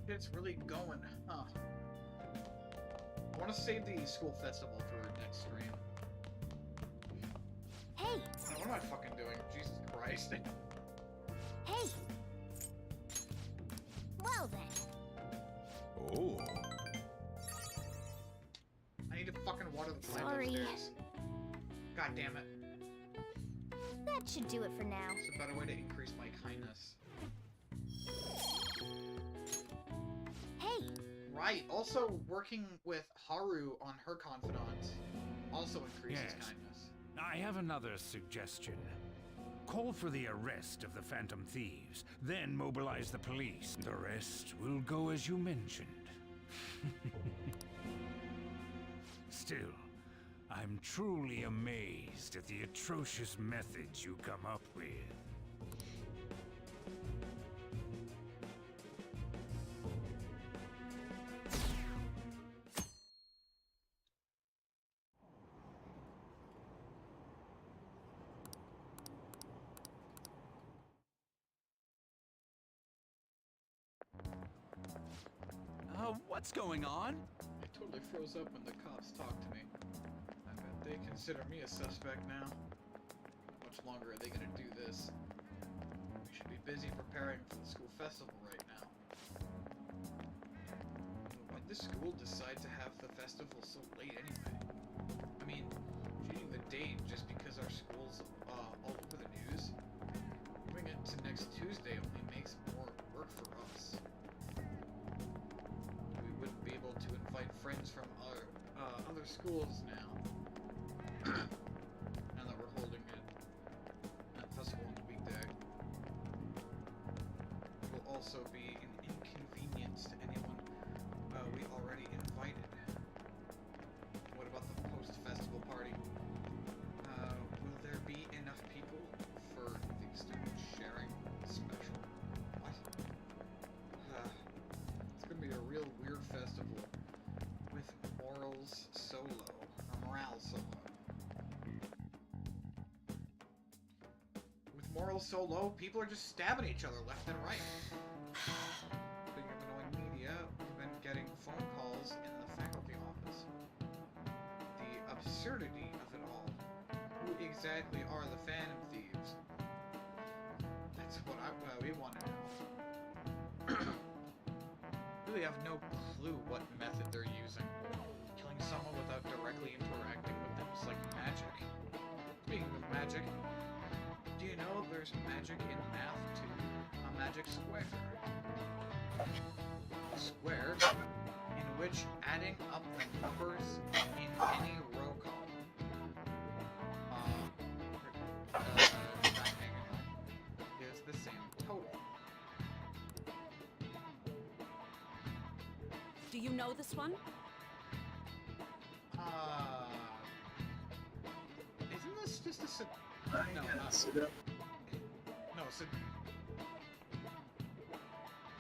It's really going, huh? I want to save the school festival for next stream. Hey! What am I fucking doing? Jesus Christ. Hey! Well then. Oh. I need to fucking water the plant Sorry. upstairs. God damn it. That should do it for now. It's a better way to increase my kindness. Hey! Right, also working with Haru on her confidant also increases Yes. kindness. I have another suggestion. Call for the arrest of the Phantom Thieves, then mobilize the police. The rest will go as you mentioned. Still, I'm truly amazed at the atrocious methods you come up with. What's going on? I totally froze up when the cops talked to me. I bet they consider me a suspect now. How much longer are they gonna do this? We should be busy preparing for the school festival right now. Why did the school decide to have the festival so late anyway? I mean, changing the date just because our school's all over the news? Moving it to next Tuesday only makes more work for us. Wouldn't be able to invite friends from our other schools now. Now that we're holding that festival on the weekday. It will also be an inconvenience to anyone we already invited. What about the post-festival party? Will there be enough people for the student sharing special? What? It's gonna be a real weird festival with morals solo, or morale solo. With morals so low, people are just stabbing each other left and right. Speaking of annoying media, we've been getting phone calls in the faculty office. The absurdity of it all. Who exactly are the Phantom Thieves? That's what we want to know. Really have no clue what method they're using. Killing someone without directly interacting with them is like magic. magic. Do you know there's magic in math too? A magic square. A square in which adding up the numbers in any row column is the same total. Do you know this one? Isn't this just a no, no,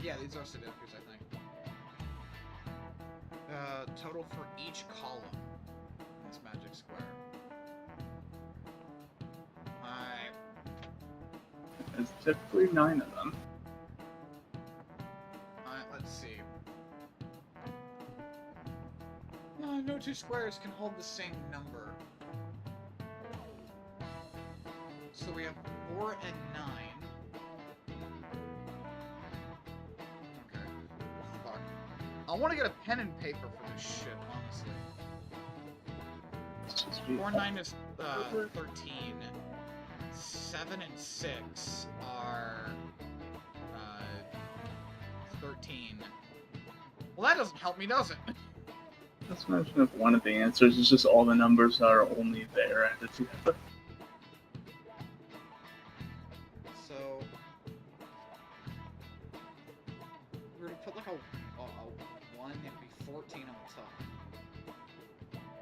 yeah, these are Sudokus, I think. Total for each column in this magic square. There's typically 9 of them. Let's see. No two squares can hold the same number. So we have 4 and 9. Okay. Fuck. I want to get a pen and paper for this shit, honestly. 4 and 9 is 13. 7 and 6 are 13. Well, that doesn't help me, does it? Let's imagine if one of the answers is just all the numbers are only there added together. So we're gonna put like a 1 and be 14 on the top.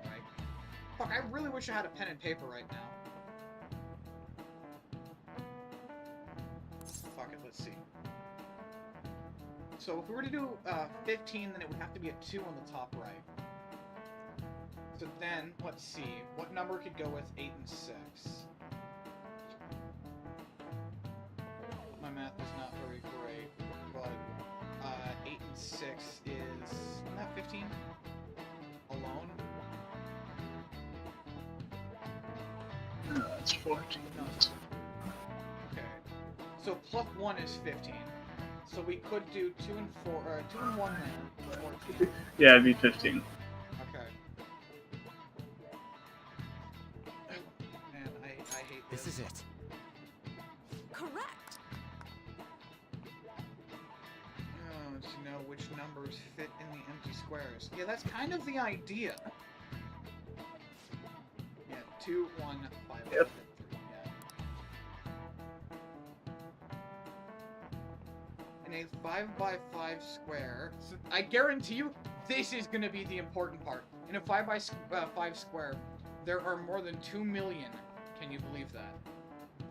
Right? Fuck, I really wish I had a pen and paper right now. Fuck it, let's see. So if we were to do 15, then it would have to be a 2 on the top right. So then, let's see, what number could go with 8 and 6? My math is not very great, but 8 and 6 is, isn't that 15? Alone? No, that's 14. No. Okay. So plus 1 is 15. So we could do 2 and 4, or 2 and 1 then. 14. Yeah, it'd be 15. Okay. Man, I hate this. This is it. Correct. Oh, to know which numbers fit in the empty squares. Yeah, that's kind of the idea. Yeah, 2, 1, 5, yep. 3, yeah. In a 5x5 square, so I guarantee you, this is going to be the important part. In a 5x5 square, there are more than 2 million. Can you believe that?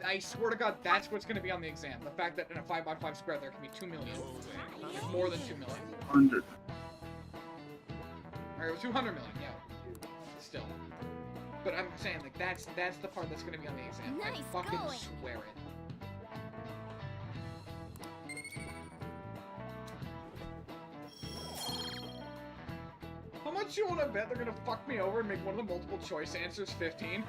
I swear to God, that's what's going to be on the exam. The fact that in a 5x5 square, there can be 2 million. There's more than 2 million. 100. Or 200 million, yeah. Still. But I'm saying, like, that's the part that's going to be on the exam. Nice I fucking going. swear it. How much you want to bet they're going to fuck me over and make one of the multiple choice answers 15?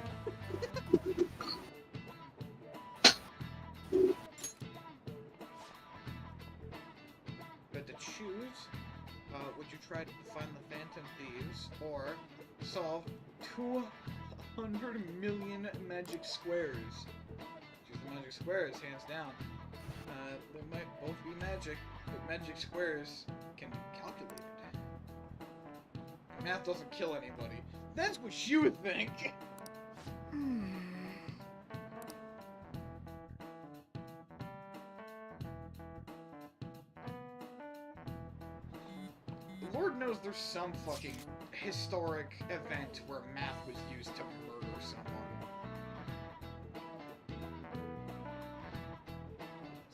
But to choose, would you try to find the Phantom Thieves or solve 200 million magic squares? Choose the magic squares, hands down. They might both be magic, but magic squares can be calculated. Math doesn't kill anybody. That's what you think! Lord knows there's some fucking historic event where math was used to murder someone.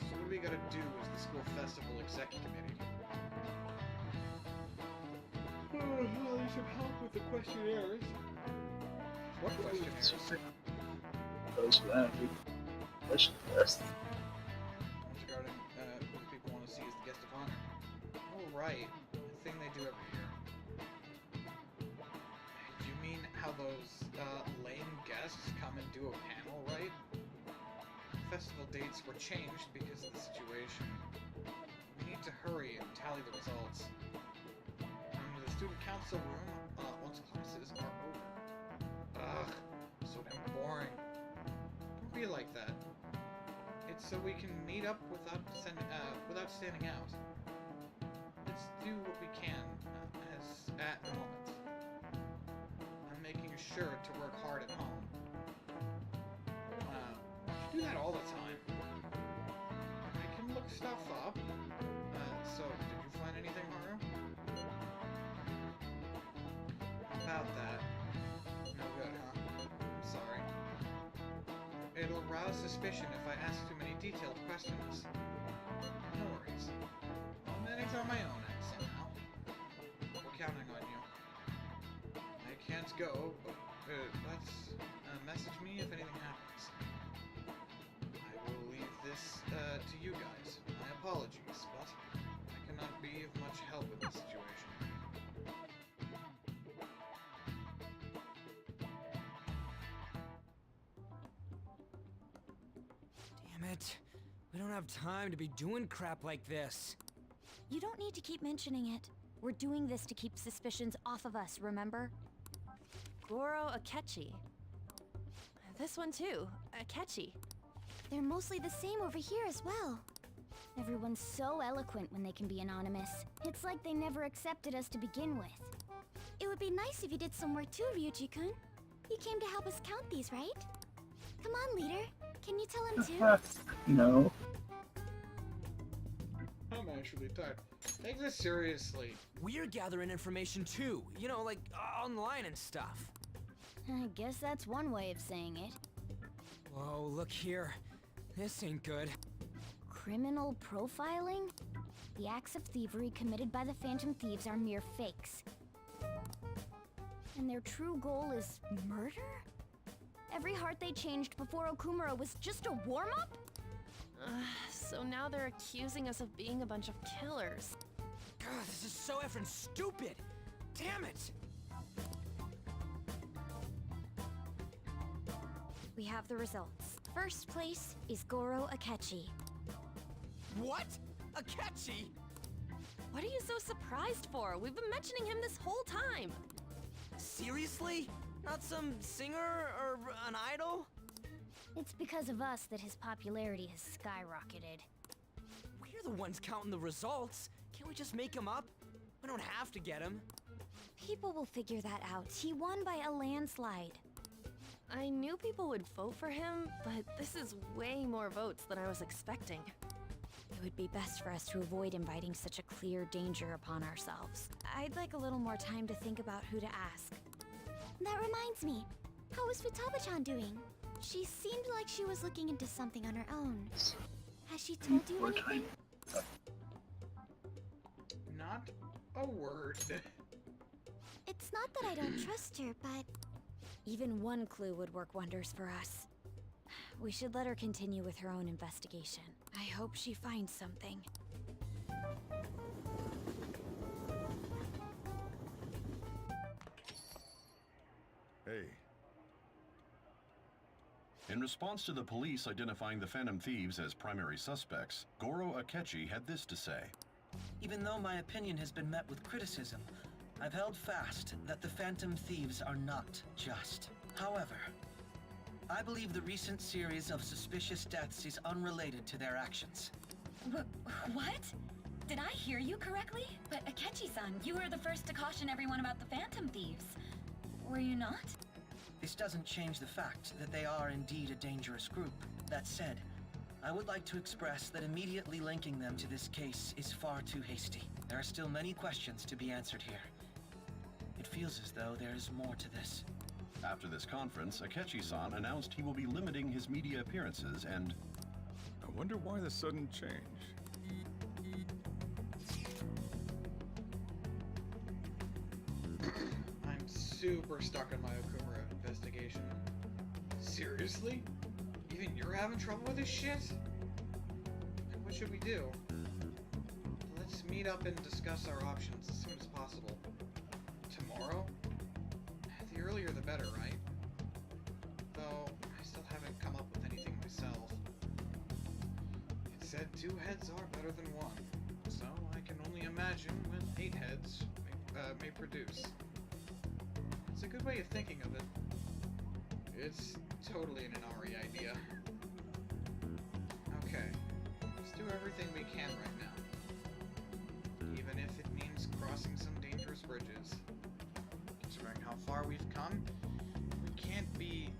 So what we gotta do as the school festival exec committee? Well, you should help with the questionnaires. What questionnaires? Those for that. Question list. Regarding who people want to see as the guest of honor. Oh, right. The thing they do every year. You mean how those lame guests come and do a panel, right? Festival dates were changed because of the situation. We need to hurry and tally the results. Come to the student council room once classes are over. Ugh, so damn boring. be like that. It's so we can meet up without standing out. Let's do what we can at the moment. I'm making sure to work hard at home. I do that all the time. I can look stuff up. So, did you find anything, Haru? About that. No good, huh? I'm sorry. It'll rouse suspicion if I ask too many detailed questions. No worries. I'll manage on my own end somehow. We're counting on you. I can't go, but message me if anything happens. I will leave this to you guys. My apologies, but I cannot be of much help with this situation. Damn it. We don't have time to be doing crap like this. You don't need to keep mentioning it. We're doing this to keep suspicions off of us, remember? Goro Akechi. This one too, Akechi. They're mostly the same over here as well. Everyone's so eloquent when they can be anonymous. It's like they never accepted us to begin with. It would be nice if you did some work too, Ryuji-kun. You came to help us count these, right? Come on, leader. Can you tell him too? No. I'm actually tired. Take this seriously. We're gathering information too. You know, like online and stuff. I guess that's one way of saying it. Whoa, look here. This ain't good. Criminal profiling? The acts of thievery committed by the Phantom Thieves are mere fakes. And their true goal is murder? Every heart they changed before Okumura was just a warm-up? So now they're accusing us of being a bunch of killers. God, this is so effing stupid! Damn it! We have the results. First place is Goro Akechi. What? Akechi? What are you so surprised for? We've been mentioning him this whole time. Seriously? Not some singer or an idol? It's because of us that his popularity has skyrocketed. We're the ones counting the results. Can't we just make him up? We don't have to get him. People will figure that out. He won by a landslide. I knew people would vote for him, but this is way more votes than I was expecting. It would be best for us to avoid inviting such a clear danger upon ourselves. I'd like a little more time to think about who to ask. That reminds me. How is Futaba-chan doing? She seemed like she was looking into something on her own. Has she told you anything? Not a word. It's not that I don't trust her, but... Even one clue would work wonders for us. We should let her continue with her own investigation. I hope she finds something. Hey. In response to the police identifying the Phantom Thieves as primary suspects, Goro Akechi had this to say. Even though my opinion has been met with criticism, I've held fast that the Phantom Thieves are not just. However, I believe the recent series of suspicious deaths is unrelated to their actions. What? Did I hear you correctly? But Akechi-san, you were the first to caution everyone about the Phantom Thieves. Were you not? This doesn't change the fact that they are indeed a dangerous group. That said, I would like to express that immediately linking them to this case is far too hasty. There are still many questions to be answered here. It feels as though there is more to this. After this conference, Akechi-san announced he will be limiting his media appearances and... I wonder why the sudden change. I'm super stuck on my Okumura investigation. Seriously? Even you're having trouble with this shit? And what should we do? Let's meet up and discuss our options as soon as possible. Tomorrow? The earlier the better, right? Though, I still haven't come up with anything myself. It said 2 heads are better than 1, so I can only imagine what 8 heads may produce. It's a good way of thinking of it. It's totally an Inari idea.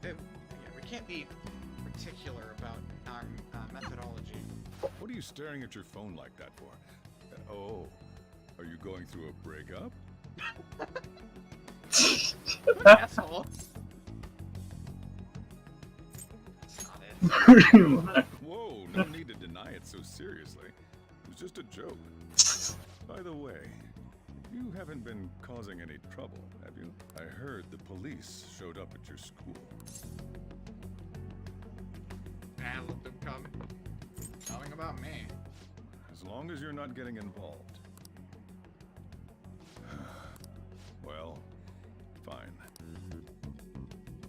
we can't be particular about our methodology. What are you staring at your phone like that for? Oh, are you going through a breakup? Asshole. That's not it. Whoa, no need to deny it so seriously. It was just a joke. By the way, you haven't been causing any trouble, have you? I heard the police showed up at your school. I let them come. Nothing about me. As long as you're not getting involved. Well, fine.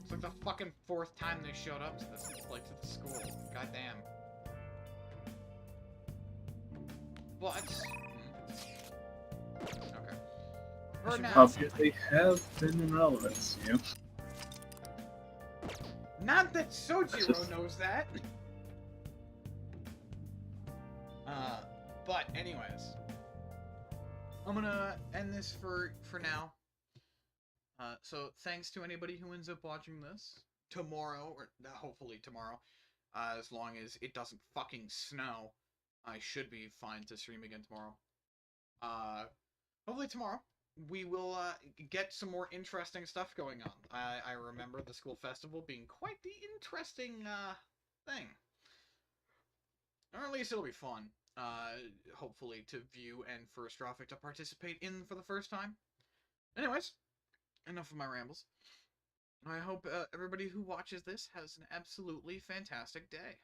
It's like the fucking 4th time they showed up to this, like, to the school. Goddamn. But... Okay. For now... Obviously have been in relevance, you know? Not that Sojiro knows that! But anyways, I'm gonna end this for now. So thanks to anybody who ends up watching this tomorrow, or hopefully tomorrow, as long as it doesn't fucking snow. I should be fine to stream again tomorrow. Hopefully tomorrow we will get some more interesting stuff going on. I remember the school festival being quite the interesting thing. Or at least it'll be fun. Hopefully to view and for Astrophic to participate in for the first time. Anyways, enough of my rambles. I hope everybody who watches this has an absolutely fantastic day.